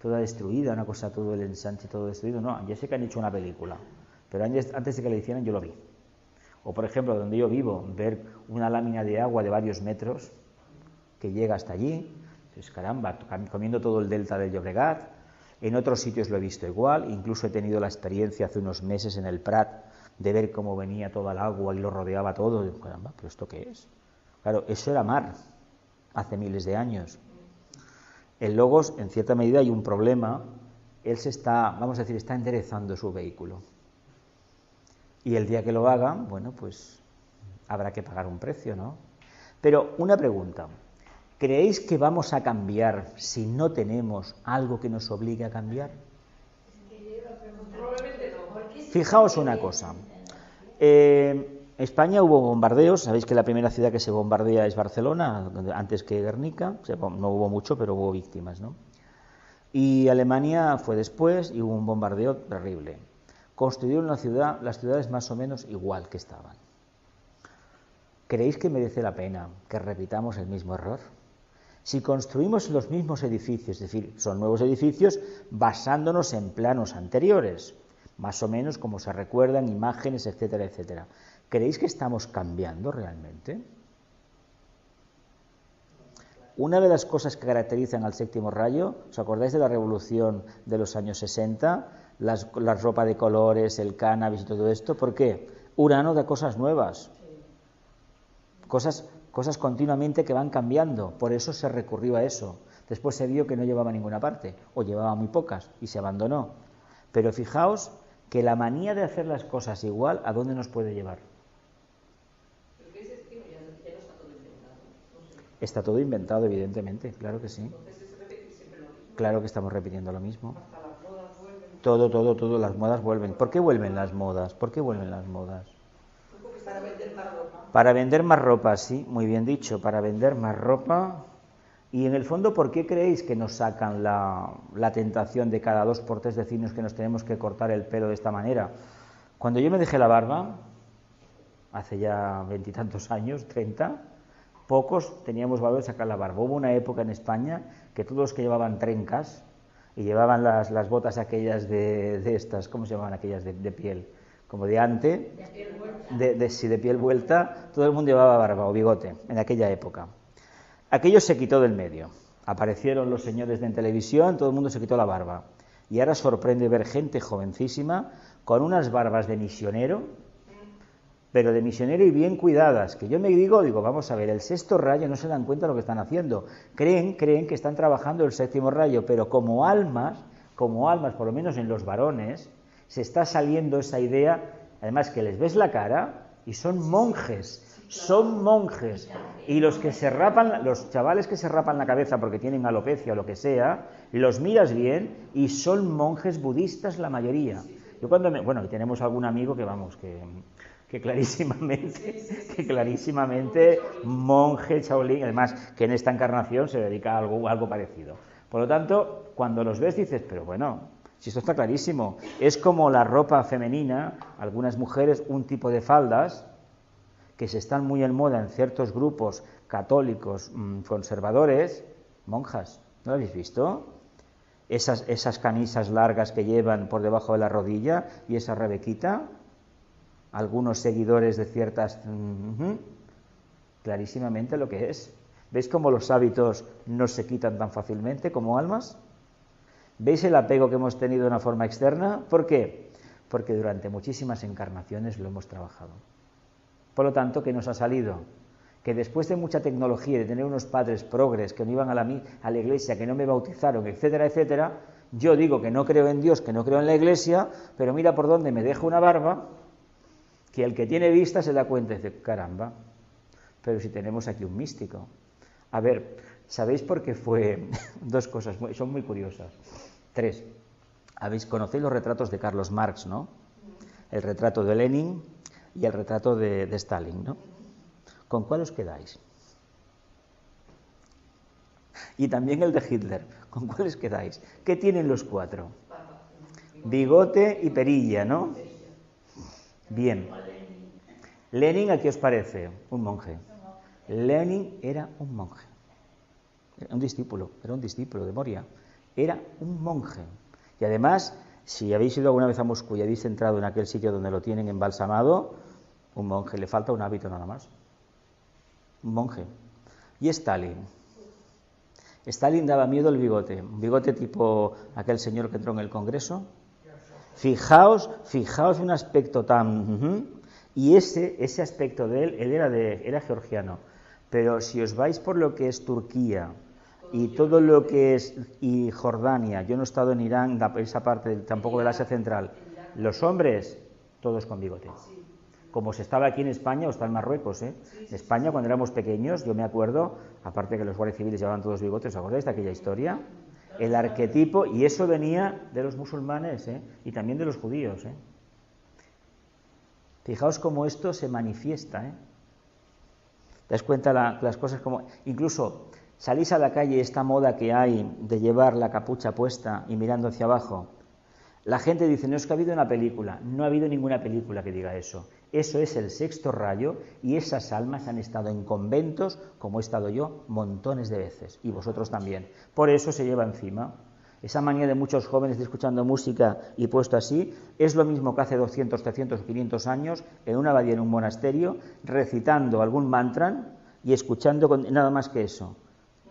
una cosa, todo el ensanche, todo destruido. No, ya sé que han hecho una película, pero antes de que la hicieran yo lo vi. O, por ejemplo, donde yo vivo, ver una lámina de agua de varios metros que llega hasta allí, pues caramba, comiendo todo el delta del Llobregat. En otros sitios lo he visto igual, incluso he tenido la experiencia hace unos meses en el Prat de ver cómo venía toda el agua y lo rodeaba todo. Y, caramba, ¿pero esto qué es? Claro, eso era mar hace miles de años. El Logos, en cierta medida, hay un problema. Él está enderezando su vehículo. Y el día que lo haga, bueno, pues habrá que pagar un precio, ¿no? Pero una pregunta. ¿Creéis que vamos a cambiar si no tenemos algo que nos obligue a cambiar? Fijaos una cosa. En España hubo bombardeos. Sabéis que la primera ciudad que se bombardea es Barcelona, antes que Guernica. No hubo mucho, pero hubo víctimas, ¿no? Y Alemania fue después y hubo un bombardeo terrible. Construyeron las ciudades más o menos igual que estaban. ¿Creéis que merece la pena que repitamos el mismo error? Si construimos los mismos edificios, es decir, son nuevos edificios basándonos en planos anteriores, más o menos como se recuerdan, imágenes, etcétera, etcétera. ¿Creéis que estamos cambiando realmente? una de las cosas que caracterizan al séptimo rayo, ¿os acordáis de la revolución de los años 60? La ropa de colores, el cannabis y todo esto. ¿Por qué? Urano da cosas nuevas. Cosas continuamente que van cambiando. Por eso se recurrió a eso. Después se vio que no llevaba a ninguna parte, o llevaba muy pocas, y se abandonó. Pero fijaos que la manía de hacer las cosas igual, ¿a dónde nos puede llevar? Pero que ese estilo ya no está todo inventado. No sé. Está todo inventado, evidentemente, claro que sí. Entonces es repetir siempre lo mismo. Claro que estamos repitiendo lo mismo. Hasta las modas vuelven. Todo, las modas vuelven. ¿Por qué vuelven las modas? ¿Por qué vuelven las modas? Para vender más ropa. Para vender más ropa, sí, muy bien dicho, para vender más ropa. Y en el fondo, ¿por qué creéis que nos sacan la tentación de cada 2 por 3 decirnos que nos tenemos que cortar el pelo de esta manera? Cuando yo me dejé la barba, hace ya 20 y tantos años, 30, pocos teníamos valor de sacar la barba. Hubo una época en España que todos los que llevaban trencas y llevaban las botas aquellas de estas, ¿cómo se llamaban aquellas de piel? Como de ante, de piel vuelta, todo el mundo llevaba barba o bigote en aquella época. Aquello se quitó del medio. Aparecieron los señores en televisión, todo el mundo se quitó la barba. Y ahora sorprende ver gente jovencísima con unas barbas de misionero, pero de misionero y bien cuidadas. Que yo me digo, vamos a ver, el sexto rayo no se dan cuenta de lo que están haciendo. Creen que están trabajando el séptimo rayo, pero como almas, por lo menos en los varones, se está saliendo esa idea, además que les ves la cara y son monjes. Y los chavales que se rapan la cabeza porque tienen alopecia o lo que sea, los miras bien y son monjes budistas la mayoría. Yo y tenemos algún amigo que clarísimamente monje Shaolin, además que en esta encarnación se dedica a algo parecido. Por lo tanto, cuando los ves dices, pero bueno, si esto está clarísimo, es como la ropa femenina, algunas mujeres, un tipo de faldas que se están muy en moda en ciertos grupos católicos conservadores, monjas, ¿no lo habéis visto? Esas camisas largas que llevan por debajo de la rodilla y esa rebequita, algunos seguidores de ciertas... clarísimamente lo que es. ¿Veis cómo los hábitos no se quitan tan fácilmente como almas? ¿Veis el apego que hemos tenido de una forma externa? ¿Por qué? Porque durante muchísimas encarnaciones lo hemos trabajado. Por lo tanto, ¿qué nos ha salido? Que después de mucha tecnología, de tener unos padres progres que no iban a la iglesia, que no me bautizaron, etcétera, etcétera, yo digo que no creo en Dios, que no creo en la iglesia, pero mira por dónde me dejo una barba, que el que tiene vista se da cuenta y dice, caramba, pero si tenemos aquí un místico. A ver, ¿sabéis por qué fue? 2 cosas, son muy curiosas. 3. Conocéis los retratos de Carlos Marx, ¿no? El retrato de Lenin y el retrato de Stalin, ¿no? ¿Con cuál os quedáis? Y también el de Hitler, ¿con cuál os quedáis? ¿Qué tienen los 4? Bigote y perilla, ¿no? Bien. Lenin, ¿a qué os parece? Un monje. Lenin era un monje. Era un discípulo de Moria. Era un monje. Y además, si habéis ido alguna vez a Moscú y habéis entrado en aquel sitio donde lo tienen embalsamado, un monje, le falta un hábito nada más. Un monje. Y Stalin. Stalin daba miedo el bigote. Un bigote tipo aquel señor que entró en el Congreso. Fijaos un aspecto tan... Y ese aspecto de él era georgiano. Pero si os vais por lo que es Turquía y todo lo que es y Jordania, yo no he estado en Irán, esa parte tampoco del Asia Central, los hombres, todos con bigote. Como se estaba aquí en España o está en Marruecos, ¿eh? En España, cuando éramos pequeños, yo me acuerdo, aparte que los guardias civiles llevaban todos bigotes, ¿os acordáis de aquella historia? El arquetipo, y eso venía de los musulmanes, ¿eh? Y también de los judíos, ¿eh? Fijaos cómo esto se manifiesta, ¿eh? ¿Te das cuenta las cosas como... Incluso salís a la calle, esta moda que hay de llevar la capucha puesta y mirando hacia abajo. La gente dice, no es que ha habido una película. No ha habido ninguna película que diga eso. Eso es el sexto rayo y esas almas han estado en conventos, como he estado yo, montones de veces. Y vosotros también. Por eso se lleva encima. Esa manía de muchos jóvenes de escuchando música y puesto así, es lo mismo que hace 200, 300 o 500 años, en una abadía, en un monasterio, recitando algún mantra y escuchando nada más que eso.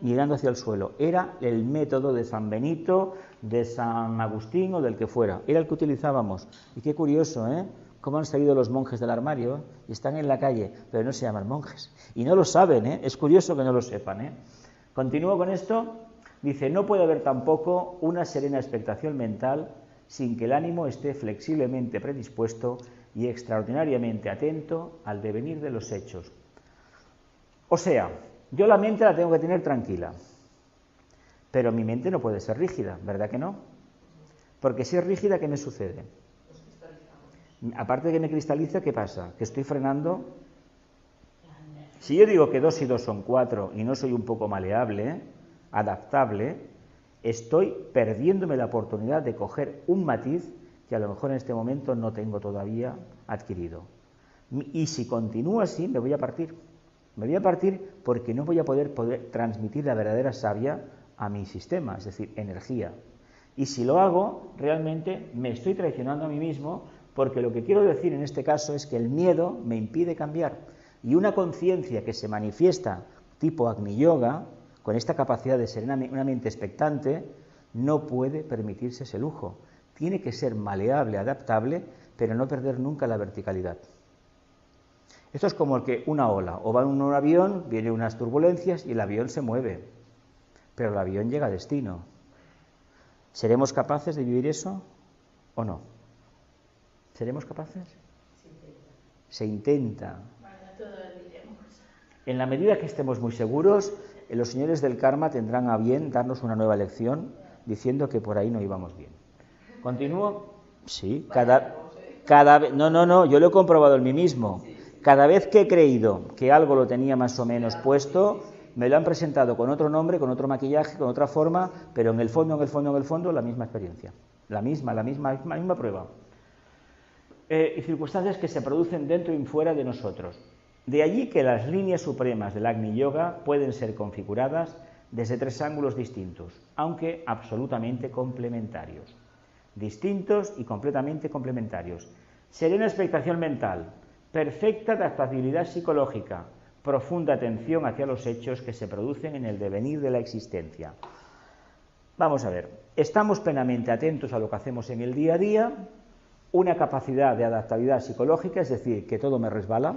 mirando hacia el suelo. Era el método de San Benito, de San Agustín o del que fuera. Era el que utilizábamos. Y qué curioso, ¿eh? Cómo han salido los monjes del armario, ¿eh? Y están en la calle, pero no se llaman monjes. Y no lo saben, ¿eh? Es curioso que no lo sepan, ¿eh? Continúo con esto. Dice, no puede haber tampoco una serena expectación mental sin que el ánimo esté flexiblemente predispuesto y extraordinariamente atento al devenir de los hechos. O sea, yo la mente la tengo que tener tranquila, pero mi mente no puede ser rígida, ¿verdad que no? Porque si es rígida, ¿qué me sucede? Aparte de que me cristaliza, ¿qué pasa? Que estoy frenando. Si yo digo que 2 y 2 son 4 y no soy un poco maleable, adaptable, estoy perdiéndome la oportunidad de coger un matiz que a lo mejor en este momento no tengo todavía adquirido. Y si continúo así, me voy a partir. Me voy a partir porque no voy a poder transmitir la verdadera savia a mi sistema, es decir, energía. Y si lo hago, realmente me estoy traicionando a mí mismo, porque lo que quiero decir en este caso es que el miedo me impide cambiar. Y una conciencia que se manifiesta tipo Agni Yoga, con esta capacidad de ser una mente expectante, no puede permitirse ese lujo. Tiene que ser maleable, adaptable, pero no perder nunca la verticalidad. Esto es como el que una ola, o va en un avión, vienen unas turbulencias y el avión se mueve, pero el avión llega a destino. ¿Seremos capaces de vivir eso o no? ¿Seremos capaces? Se intenta. En la medida que estemos muy seguros, los señores del karma tendrán a bien darnos una nueva lección diciendo que por ahí no íbamos bien. ¿Continúo? Sí, cada vez. No, yo lo he comprobado en mí mismo. Cada vez que he creído que algo lo tenía más o menos puesto, me lo han presentado con otro nombre, con otro maquillaje, con otra forma, pero en el fondo, la misma experiencia. La misma prueba. Y circunstancias que se producen dentro y fuera de nosotros. De allí que las líneas supremas del Agni Yoga pueden ser configuradas desde 3 ángulos distintos, aunque absolutamente complementarios. Distintos y completamente complementarios. Serena expectación mental, perfecta adaptabilidad psicológica, profunda atención hacia los hechos que se producen en el devenir de la existencia. Vamos a ver, estamos plenamente atentos a lo que hacemos en el día a día, una capacidad de adaptabilidad psicológica, es decir, que todo me resbala.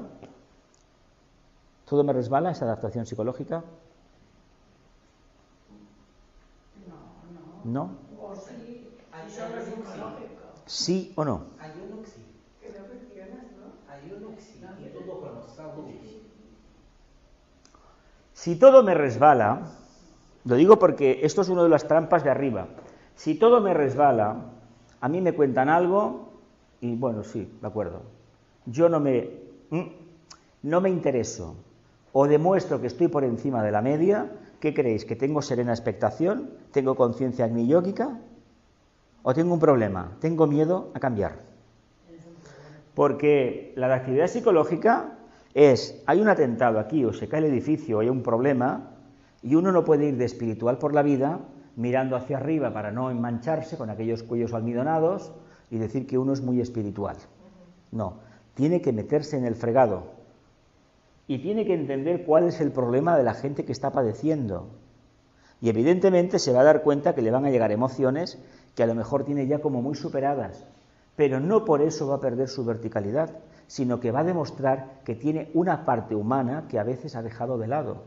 ¿Todo me resbala esa adaptación psicológica? No. O sí, solo es psicológico. ¿Sí o no? Hay uno que sí. Que no cuestionas, ¿no? Hay uno que sí. Y todo con los sábados. Si todo me resbala, lo digo porque esto es una de las trampas de arriba. Si todo me resbala, a mí me cuentan algo y bueno, sí, de acuerdo. Yo no me intereso o demuestro que estoy por encima de la media. ¿Qué creéis? ¿Que tengo serena expectación? ¿Tengo conciencia agni-yógica? ¿O tengo un problema? ¿Tengo miedo a cambiar? Porque la actividad psicológica es, hay un atentado aquí, o se cae el edificio, o hay un problema, y uno no puede ir de espiritual por la vida mirando hacia arriba para no mancharse con aquellos cuellos almidonados y decir que uno es muy espiritual. No, tiene que meterse en el fregado. Y tiene que entender cuál es el problema de la gente que está padeciendo. Y evidentemente se va a dar cuenta que le van a llegar emociones que a lo mejor tiene ya como muy superadas. Pero no por eso va a perder su verticalidad, sino que va a demostrar que tiene una parte humana que a veces ha dejado de lado.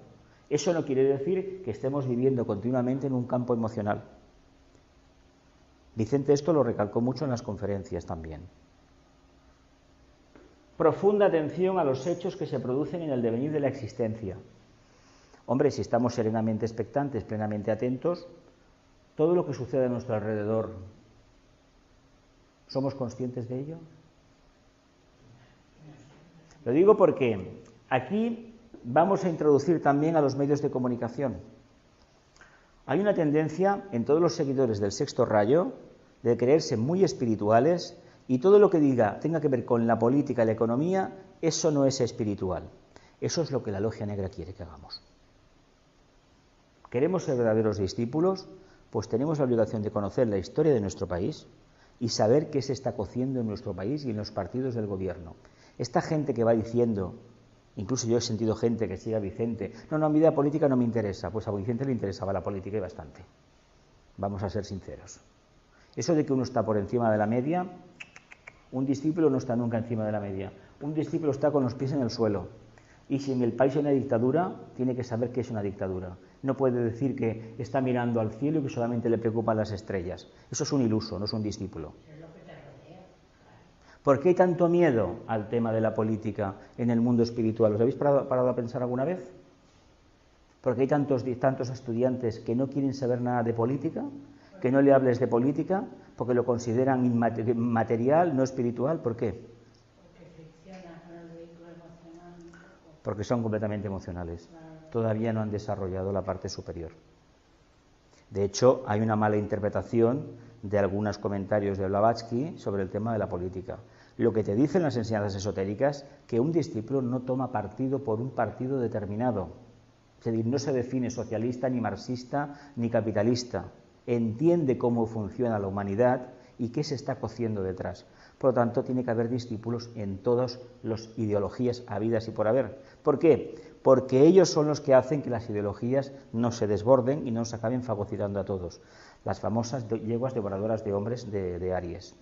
Eso no quiere decir que estemos viviendo continuamente en un campo emocional. Vicente esto lo recalcó mucho en las conferencias también. Profunda atención a los hechos que se producen en el devenir de la existencia. Hombre, si estamos serenamente expectantes, plenamente atentos, todo lo que sucede a nuestro alrededor, ¿somos conscientes de ello? Lo digo porque aquí vamos a introducir también a los medios de comunicación. Hay una tendencia en todos los seguidores del sexto rayo de creerse muy espirituales. Y todo lo que tenga que ver con la política y la economía, eso no es espiritual. Eso es lo que la Logia Negra quiere que hagamos. ¿Queremos ser verdaderos discípulos? Pues tenemos la obligación de conocer la historia de nuestro país y saber qué se está cociendo en nuestro país y en los partidos del gobierno. Esta gente que va diciendo Incluso yo he sentido gente que sigue a Vicente. No, a mi vida política no me interesa. Pues a Vicente le interesaba la política y bastante. Vamos a ser sinceros. Eso de que uno está por encima de la media, un discípulo no está nunca encima de la media. Un discípulo está con los pies en el suelo. Y si en el país hay una dictadura, tiene que saber qué es una dictadura. No puede decir que está mirando al cielo y que solamente le preocupan las estrellas. Eso es un iluso, no es un discípulo. ¿Por qué hay tanto miedo al tema de la política en el mundo espiritual? ¿Os habéis parado a pensar alguna vez? ¿Por qué hay tantos estudiantes que no quieren saber nada de política? ¿Que no le hables de política? ¿Porque lo consideran inmaterial, no espiritual? ¿Por qué? Porque fricciona con el vehículo emocional. Porque son completamente emocionales. Todavía no han desarrollado la parte superior. De hecho, hay una mala interpretación de algunos comentarios de Blavatsky sobre el tema de la política. Lo que te dicen las enseñanzas esotéricas, que un discípulo no toma partido por un partido determinado. Es decir, no se define socialista, ni marxista, ni capitalista. Entiende cómo funciona la humanidad y qué se está cociendo detrás. Por lo tanto, tiene que haber discípulos en todas las ideologías habidas y por haber. ¿Por qué? Porque ellos son los que hacen que las ideologías no se desborden y no se acaben fagocitando a todos. Las famosas yeguas devoradoras de hombres de Aries.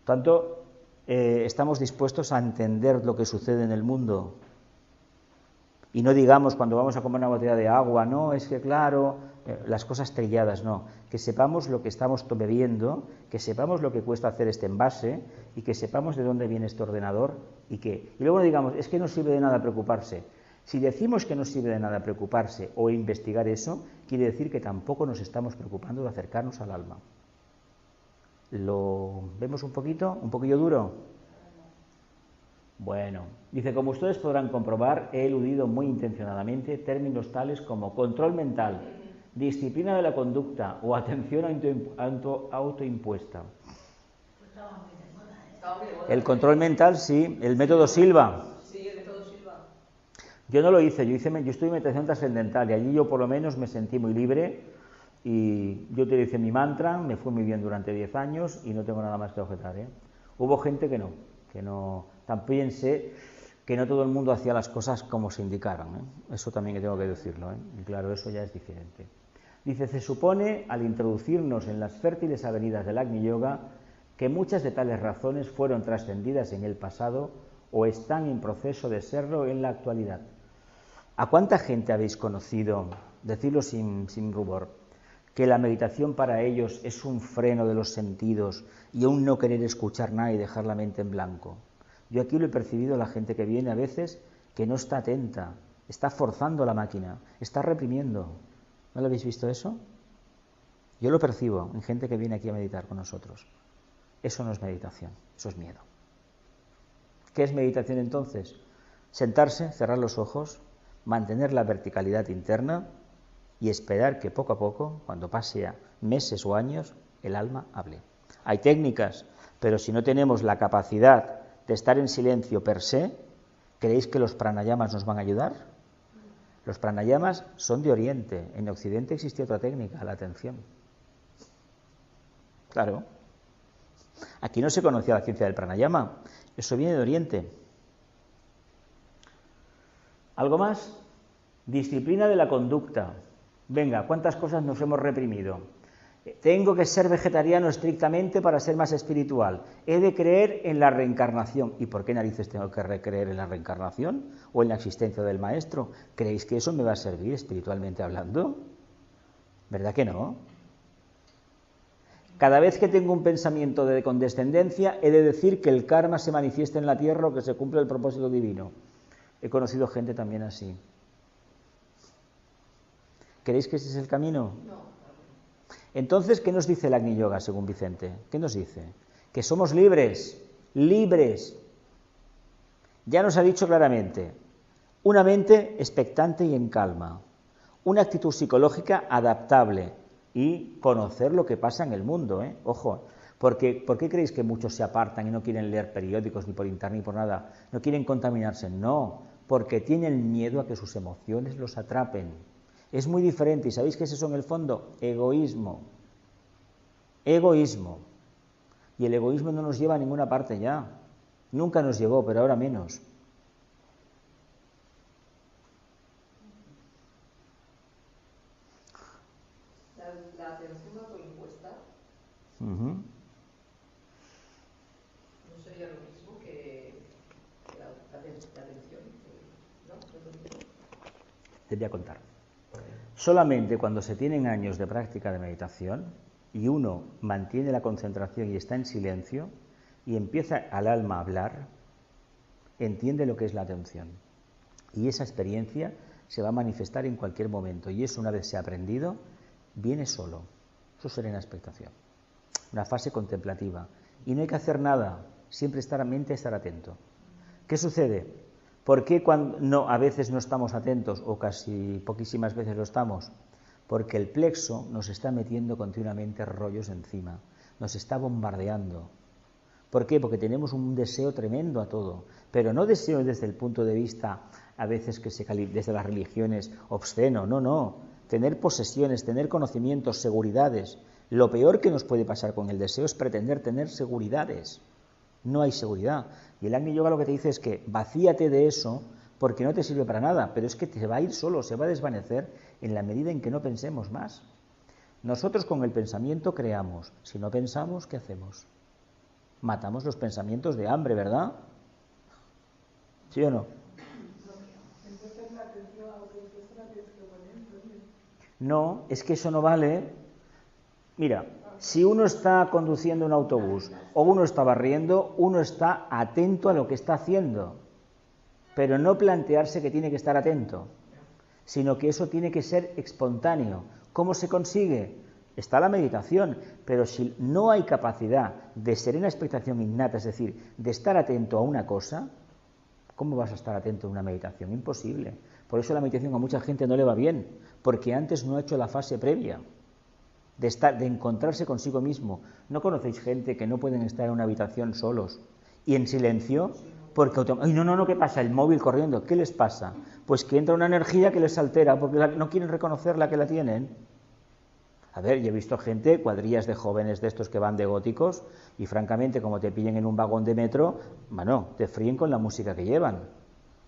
Por tanto, estamos dispuestos a entender lo que sucede en el mundo. Y no digamos cuando vamos a comer una botella de agua, no, es que claro, las cosas trilladas, no. Que sepamos lo que estamos bebiendo, que sepamos lo que cuesta hacer este envase y que sepamos de dónde viene este ordenador y luego no digamos, es que no sirve de nada preocuparse. Si decimos que no sirve de nada preocuparse o investigar eso, quiere decir que tampoco nos estamos preocupando de acercarnos al alma. ¿Lo vemos un poquillo duro? Bueno, dice, como ustedes podrán comprobar, he eludido muy intencionadamente términos tales como control mental, disciplina de la conducta o atención autoimpuesta. El control mental, sí, el método Silva. Sí, el método Silva. Yo no lo hice, yo estuve en meditación trascendental y allí yo por lo menos me sentí muy libre y yo utilicé mi mantra, me fue muy bien durante 10 años y no tengo nada más que objetar. Hubo gente que no, también sé que no todo el mundo hacía las cosas como se indicaron, eso también que tengo que decirlo, y claro, eso ya es diferente. Dice, se supone, al introducirnos en las fértiles avenidas del Agni Yoga, que muchas de tales razones fueron trascendidas en el pasado o están en proceso de serlo en la actualidad. ¿A cuánta gente habéis conocido, decirlo sin rubor, que la meditación para ellos es un freno de los sentidos y un no querer escuchar nada y dejar la mente en blanco? Yo aquí lo he percibido la gente que viene a veces que no está atenta, está forzando la máquina, está reprimiendo. ¿No lo habéis visto eso? Yo lo percibo en gente que viene aquí a meditar con nosotros. Eso no es meditación, eso es miedo. ¿Qué es meditación entonces? Sentarse, cerrar los ojos, mantener la verticalidad interna y esperar que poco a poco, cuando pase a meses o años, el alma hable. Hay técnicas, pero si no tenemos la capacidad de estar en silencio per se, ¿creéis que los pranayamas nos van a ayudar? Los pranayamas son de Oriente. En Occidente existe otra técnica, la atención. Claro. Aquí no se conocía la ciencia del pranayama. Eso viene de Oriente. ¿Algo más? Disciplina de la conducta. Venga, ¿cuántas cosas nos hemos reprimido? Tengo que ser vegetariano estrictamente para ser más espiritual. He de creer en la reencarnación. ¿Y por qué narices tengo que creer en la reencarnación o en la existencia del maestro? ¿Creéis que eso me va a servir espiritualmente hablando? ¿Verdad que no? Cada vez que tengo un pensamiento de condescendencia, he de decir que el karma se manifiesta en la tierra o que se cumple el propósito divino. He conocido gente también así. ¿Creéis que ese es el camino? No. Entonces, ¿qué nos dice el Agni Yoga, según Vicente? ¿Qué nos dice? Que somos libres, libres. Ya nos ha dicho claramente, una mente expectante y en calma, una actitud psicológica adaptable y conocer lo que pasa en el mundo, Ojo, porque ¿por qué creéis que muchos se apartan y no quieren leer periódicos ni por internet ni por nada? No quieren contaminarse, no, porque tienen miedo a que sus emociones los atrapen. Es muy diferente, ¿y sabéis qué es eso en el fondo? Egoísmo. Egoísmo. Y el egoísmo no nos lleva a ninguna parte ya. Nunca nos llevó, pero ahora menos. la atención autoimpuesta Ujú. no sería lo mismo que la atención, ¿no? ¿No es lo mismo? Te voy a contar. Solamente cuando se tienen años de práctica de meditación y uno mantiene la concentración y está en silencio y empieza al alma a hablar, entiende lo que es la atención. Y esa experiencia se va a manifestar en cualquier momento. Y eso, una vez se ha aprendido, viene solo. Eso serena expectación. Una fase contemplativa. Y no hay que hacer nada, siempre estar en mente, estar atento. ¿Qué sucede? ¿Por qué a veces no estamos atentos o casi poquísimas veces lo estamos? Porque el plexo nos está metiendo continuamente rollos encima, nos está bombardeando. ¿Por qué? Porque tenemos un deseo tremendo a todo, pero no deseo desde el punto de vista, a veces que desde las religiones, obsceno, no. Tener posesiones, tener conocimientos, seguridades. Lo peor que nos puede pasar con el deseo es pretender tener seguridades. No hay seguridad. Y el Agni Yoga lo que te dice es que vacíate de eso porque no te sirve para nada, pero es que te va a ir solo, se va a desvanecer en la medida en que no pensemos más. Nosotros con el pensamiento creamos. Si no pensamos, ¿qué hacemos? Matamos los pensamientos de hambre, ¿verdad? ¿Sí o no? No, es que eso no vale. Mira, si uno está conduciendo un autobús o uno está barriendo, uno está atento a lo que está haciendo, pero no plantearse que tiene que estar atento, sino que eso tiene que ser espontáneo. ¿Cómo se consigue? Está la meditación, pero si no hay capacidad de serena expectación innata, es decir, de estar atento a una cosa, ¿cómo vas a estar atento a una meditación? Imposible. Por eso la meditación a mucha gente no le va bien, porque antes no ha hecho la fase previa de encontrarse consigo mismo. ¿No conocéis gente que no pueden estar en una habitación solos y en silencio? Porque, ¡ay, no, qué pasa! El móvil corriendo, ¿qué les pasa? Pues que entra una energía que les altera, porque no quieren reconocer la que la tienen. A ver, yo he visto gente, cuadrillas de jóvenes de estos que van de góticos, y francamente, como te pillen en un vagón de metro, bueno, te fríen con la música que llevan.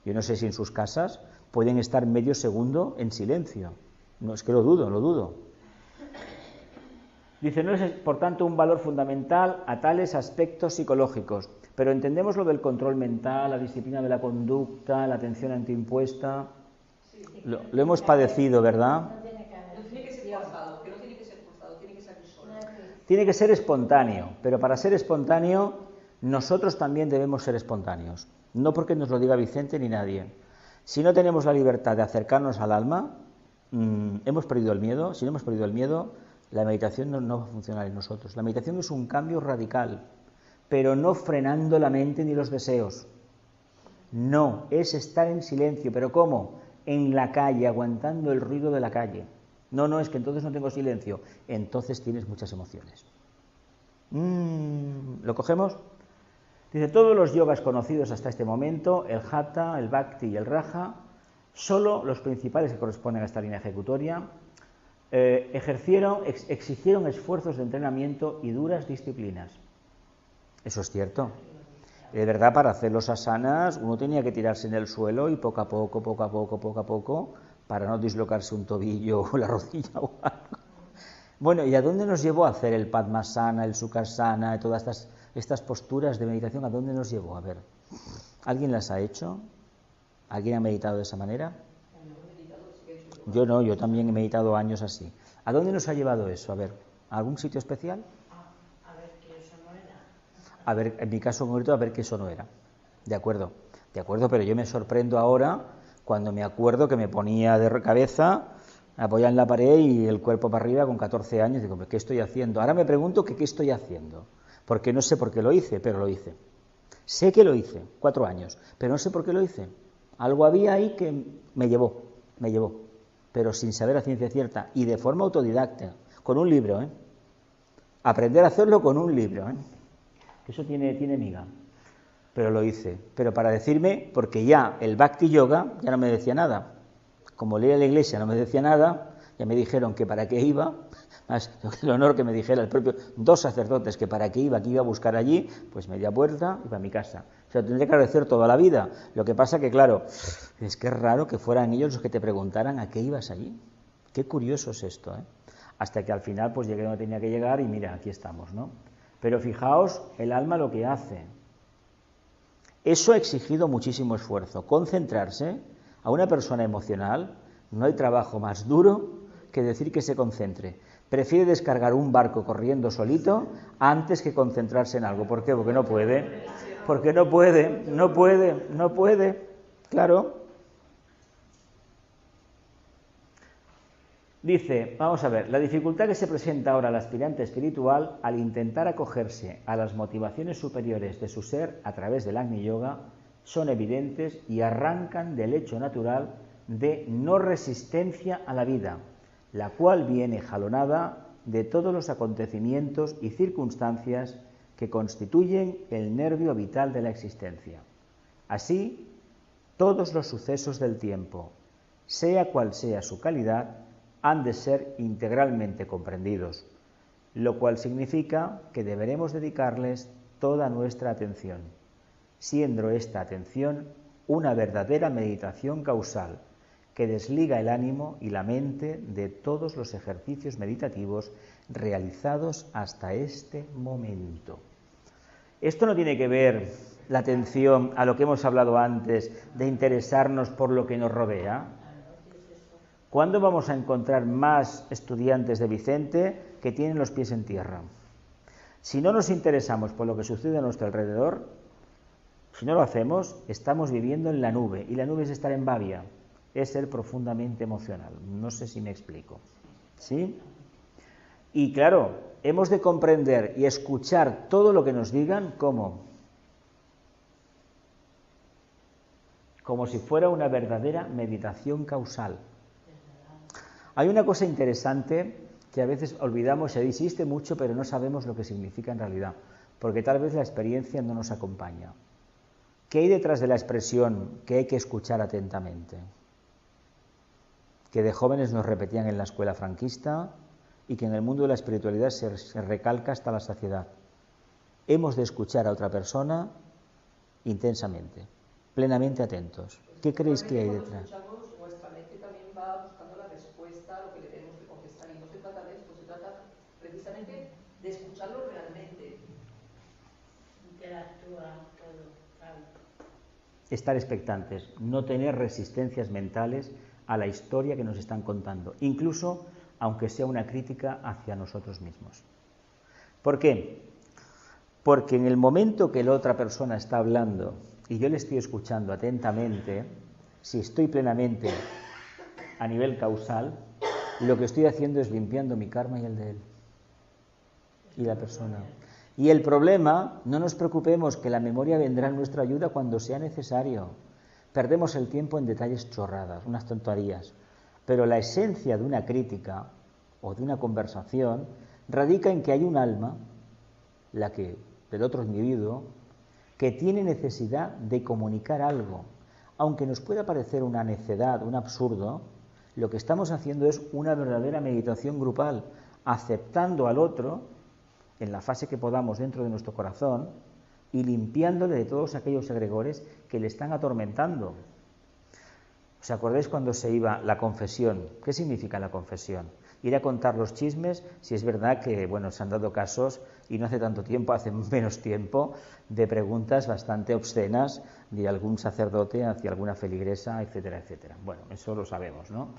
Yo no sé si en sus casas pueden estar medio segundo en silencio. No, es que lo dudo. Dice, no es por tanto un valor fundamental a tales aspectos psicológicos, pero entendemos lo del control mental, la disciplina de la conducta, la atención antiimpuesta. Lo hemos padecido, ¿verdad? No tiene que ser forzado, que no tiene que ser forzado, tiene que salir solo. Tiene que ser espontáneo, pero para ser espontáneo nosotros también debemos ser espontáneos. No porque nos lo diga Vicente ni nadie. Si no tenemos la libertad de acercarnos al alma, hemos perdido el miedo. Si no hemos perdido el miedo, la meditación no va a funcionar en nosotros. La meditación es un cambio radical, pero no frenando la mente ni los deseos. No, es estar en silencio. ¿Pero cómo? En la calle, aguantando el ruido de la calle. No, es que entonces no tengo silencio. Entonces tienes muchas emociones. ¿Lo cogemos? Dice, todos los yogas conocidos hasta este momento, el Hatha, el Bhakti y el Raja, solo los principales que corresponden a esta línea ejecutoria, exigieron esfuerzos de entrenamiento y duras disciplinas. Eso es cierto. De verdad, para hacer los asanas uno tenía que tirarse en el suelo y poco a poco, para no dislocarse un tobillo o la rodilla o algo. Bueno, ¿y a dónde nos llevó a hacer el Padmasana, el Sukhasana, todas estas posturas de meditación? ¿A dónde nos llevó? A ver, ¿alguien las ha hecho? ¿Alguien ha meditado de esa manera? Yo no, yo también he meditado años así. ¿A dónde nos ha llevado eso? A ver, ¿a algún sitio especial? A ver que eso no era. A ver, en mi caso concreto, a ver que eso no era. De acuerdo, pero yo me sorprendo ahora cuando me acuerdo que me ponía de cabeza, apoyada en la pared y el cuerpo para arriba con 14 años. Digo, ¿qué estoy haciendo? Ahora me pregunto que qué estoy haciendo. Porque no sé por qué lo hice, pero lo hice. Sé que lo hice, 4 años, pero no sé por qué lo hice. Algo había ahí que me llevó, pero sin saber a ciencia cierta y de forma autodidacta, con un libro, Aprender a hacerlo con un libro, que eso tiene miga. Pero lo hice, pero para decirme, porque ya el Bhakti Yoga ya no me decía nada. Como leía la iglesia no me decía nada, ya me dijeron que para qué iba, más el honor que me dijera el propio 2 sacerdotes que para qué iba a buscar allí, pues media puerta y para mi casa. O sea, tendría que agradecer toda la vida. Lo que pasa que, claro, es que es raro que fueran ellos los que te preguntaran a qué ibas allí. Qué curioso es esto, hasta que al final pues llegué donde tenía que llegar y mira, aquí estamos, ¿no? Pero fijaos el alma lo que hace. Eso ha exigido muchísimo esfuerzo. Concentrarse a una persona emocional, no hay trabajo más duro que decir que se concentre. Prefiere descargar un barco corriendo solito antes que concentrarse en algo. ¿Por qué? Porque no puede. Porque no puede. Claro. Dice, vamos a ver, la dificultad que se presenta ahora al aspirante espiritual al intentar acogerse a las motivaciones superiores de su ser a través del Agni Yoga son evidentes y arrancan del hecho natural de no resistencia a la vida, la cual viene jalonada de todos los acontecimientos y circunstancias que constituyen el nervio vital de la existencia. Así, todos los sucesos del tiempo, sea cual sea su calidad, han de ser integralmente comprendidos, lo cual significa que deberemos dedicarles toda nuestra atención, siendo esta atención una verdadera meditación causal que desliga el ánimo y la mente de todos los ejercicios meditativos realizados hasta este momento. Esto no tiene que ver la atención a lo que hemos hablado antes de interesarnos por lo que nos rodea. ¿Cuándo vamos a encontrar más estudiantes de Vicente que tienen los pies en tierra? Si no nos interesamos por lo que sucede a nuestro alrededor, si no lo hacemos, estamos viviendo en la nube, y la nube es estar en babia, es ser profundamente emocional. No sé si me explico. ¿Sí? Y claro, hemos de comprender y escuchar todo lo que nos digan, ¿cómo? Como si fuera una verdadera meditación causal. Hay una cosa interesante que a veces olvidamos, se insiste mucho, pero no sabemos lo que significa en realidad, porque tal vez la experiencia no nos acompaña. ¿Qué hay detrás de la expresión que hay que escuchar atentamente? Que de jóvenes nos repetían en la escuela franquista y que en el mundo de la espiritualidad se recalca hasta la saciedad. Hemos de escuchar a otra persona intensamente, plenamente atentos. ¿Qué creéis que hay detrás? Nuestra mente también va buscando la respuesta a lo que le tenemos que contestar, y no se trata de esto, se trata precisamente de escucharlo realmente. Interactúa todo, claro. Estar expectantes, no tener resistencias mentales a la historia que nos están contando, incluso aunque sea una crítica hacia nosotros mismos. ¿Por qué? Porque en el momento que la otra persona está hablando y yo le estoy escuchando atentamente, si estoy plenamente a nivel causal, lo que estoy haciendo es limpiando mi karma y el de él, y la persona. Y el problema, no nos preocupemos, que la memoria vendrá en nuestra ayuda cuando sea necesario. Perdemos el tiempo en detalles chorradas, unas tonterías. Pero la esencia de una crítica o de una conversación radica en que hay un alma, la que del otro individuo, que tiene necesidad de comunicar algo. Aunque nos pueda parecer una necedad, un absurdo, lo que estamos haciendo es una verdadera meditación grupal, aceptando al otro en la fase que podamos dentro de nuestro corazón y limpiándole de todos aquellos egregores que le están atormentando. ¿Os acordáis cuando se iba la confesión? ¿Qué significa la confesión? Ir a contar los chismes, si es verdad que, bueno, se han dado casos, y no hace tanto tiempo, hace menos tiempo, de preguntas bastante obscenas de algún sacerdote hacia alguna feligresa, etcétera, etcétera. Bueno, eso lo sabemos, ¿no?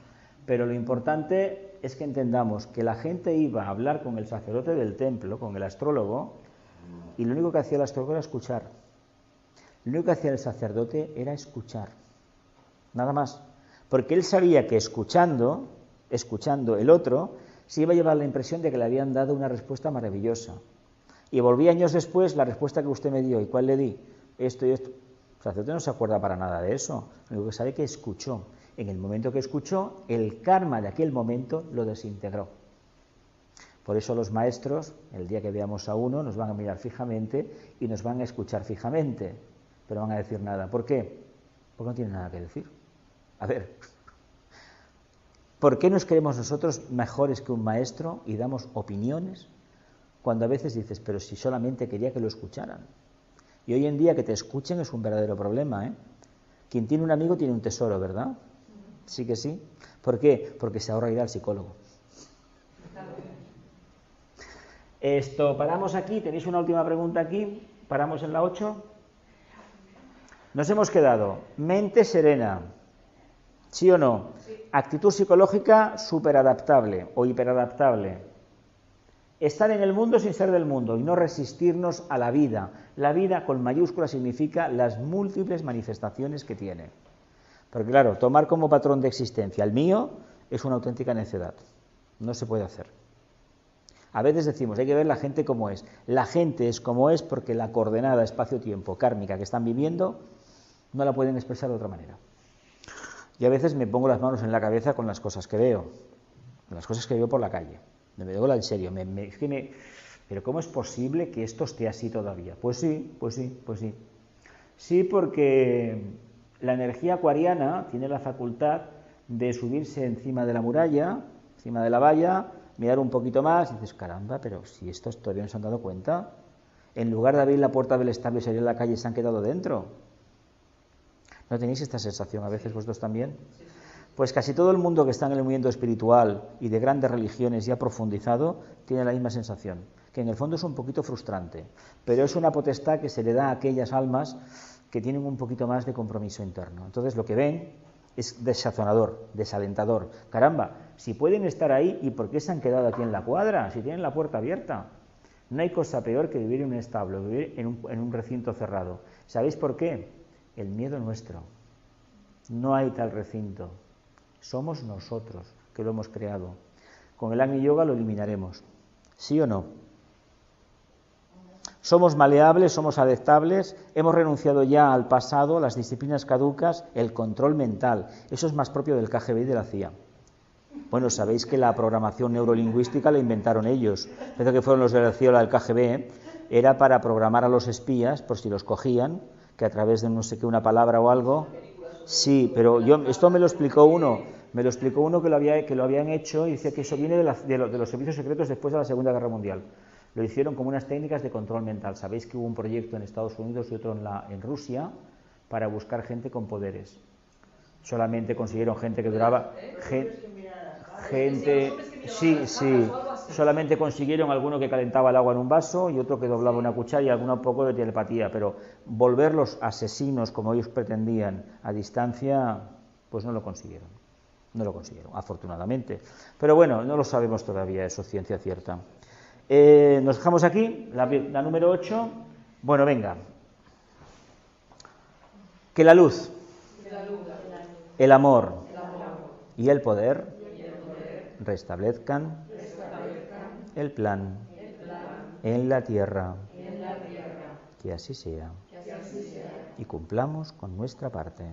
Pero lo importante es que entendamos que la gente iba a hablar con el sacerdote del templo, con el astrólogo, y lo único que hacía el astrólogo era escuchar. Lo único que hacía el sacerdote era escuchar. Nada más. Porque él sabía que escuchando el otro, se iba a llevar la impresión de que le habían dado una respuesta maravillosa. Y volví años después, la respuesta que usted me dio, ¿y cuál le di? Esto y esto. El sacerdote no se acuerda para nada de eso. Lo único que sabe es que escuchó. En el momento que escuchó, el karma de aquel momento lo desintegró. Por eso los maestros, el día que veamos a uno, nos van a mirar fijamente y nos van a escuchar fijamente, pero no van a decir nada. ¿Por qué? Porque no tienen nada que decir. A ver, ¿por qué nos creemos nosotros mejores que un maestro y damos opiniones cuando a veces dices, pero si solamente quería que lo escucharan? Y hoy en día que te escuchen es un verdadero problema, ¿eh? Quien tiene un amigo tiene un tesoro, ¿verdad? Sí que sí. ¿Por qué? Porque se ahorra ir al psicólogo. Esto, paramos aquí, tenéis una última pregunta aquí, paramos en la 8. Nos hemos quedado, mente serena, ¿sí o no? Sí. Actitud psicológica superadaptable o hiperadaptable. Estar en el mundo sin ser del mundo y no resistirnos a la vida. La vida con mayúscula significa las múltiples manifestaciones que tiene. Porque claro, tomar como patrón de existencia el mío es una auténtica necedad. No se puede hacer. A veces decimos, hay que ver la gente como es. La gente es como es porque la coordenada espacio-tiempo kármica que están viviendo no la pueden expresar de otra manera. Y a veces me pongo las manos en la cabeza con las cosas que veo, por la calle. Me digo en serio, pero ¿cómo es posible que esto esté así todavía? Pues sí. Sí, porque la energía acuariana tiene la facultad de subirse encima de la muralla, encima de la valla, mirar un poquito más y dices, caramba, pero si estos todavía no se han dado cuenta. En lugar de abrir la puerta del establo y salir a la calle, se han quedado dentro. ¿No tenéis esta sensación a veces vosotros también? Pues casi todo el mundo que está en el movimiento espiritual y de grandes religiones y ha profundizado, tiene la misma sensación, que en el fondo es un poquito frustrante, pero es una potestad que se le da a aquellas almas que tienen un poquito más de compromiso interno. Entonces lo que ven es desazonador, desalentador. Caramba, si pueden estar ahí, ¿y por qué se han quedado aquí en la cuadra? Si tienen la puerta abierta. No hay cosa peor que vivir en un establo, vivir en un recinto cerrado. ¿Sabéis por qué? El miedo nuestro. No hay tal recinto. Somos nosotros que lo hemos creado. Con el Agni Yoga lo eliminaremos. ¿Sí o no? Somos maleables, somos adaptables, hemos renunciado ya al pasado, las disciplinas caducas, el control mental. Eso es más propio del KGB y de la CIA. Bueno, sabéis que la programación neurolingüística la inventaron ellos. Parece que fueron los de la CIA o del KGB. Era para programar a los espías, por si los cogían, que a través de no sé qué, una palabra o algo. Sí, pero esto me lo explicó uno que lo habían hecho y decía que eso viene de los servicios secretos después de la Segunda Guerra Mundial. Lo hicieron como unas técnicas de control mental. Sabéis que hubo un proyecto en Estados Unidos y otro en Rusia para buscar gente con poderes. Solamente consiguieron gente que duraba... Solamente consiguieron alguno que calentaba el agua en un vaso y otro que doblaba una cuchara y alguno poco de telepatía, pero volverlos asesinos como ellos pretendían a distancia, pues no lo consiguieron, afortunadamente. Pero bueno, no lo sabemos todavía, eso es ciencia cierta. Nos dejamos aquí, la número 8. Bueno, venga. Que la luz, el amor y el poder restablezcan el plan en la tierra. Que así sea. Y cumplamos con nuestra parte.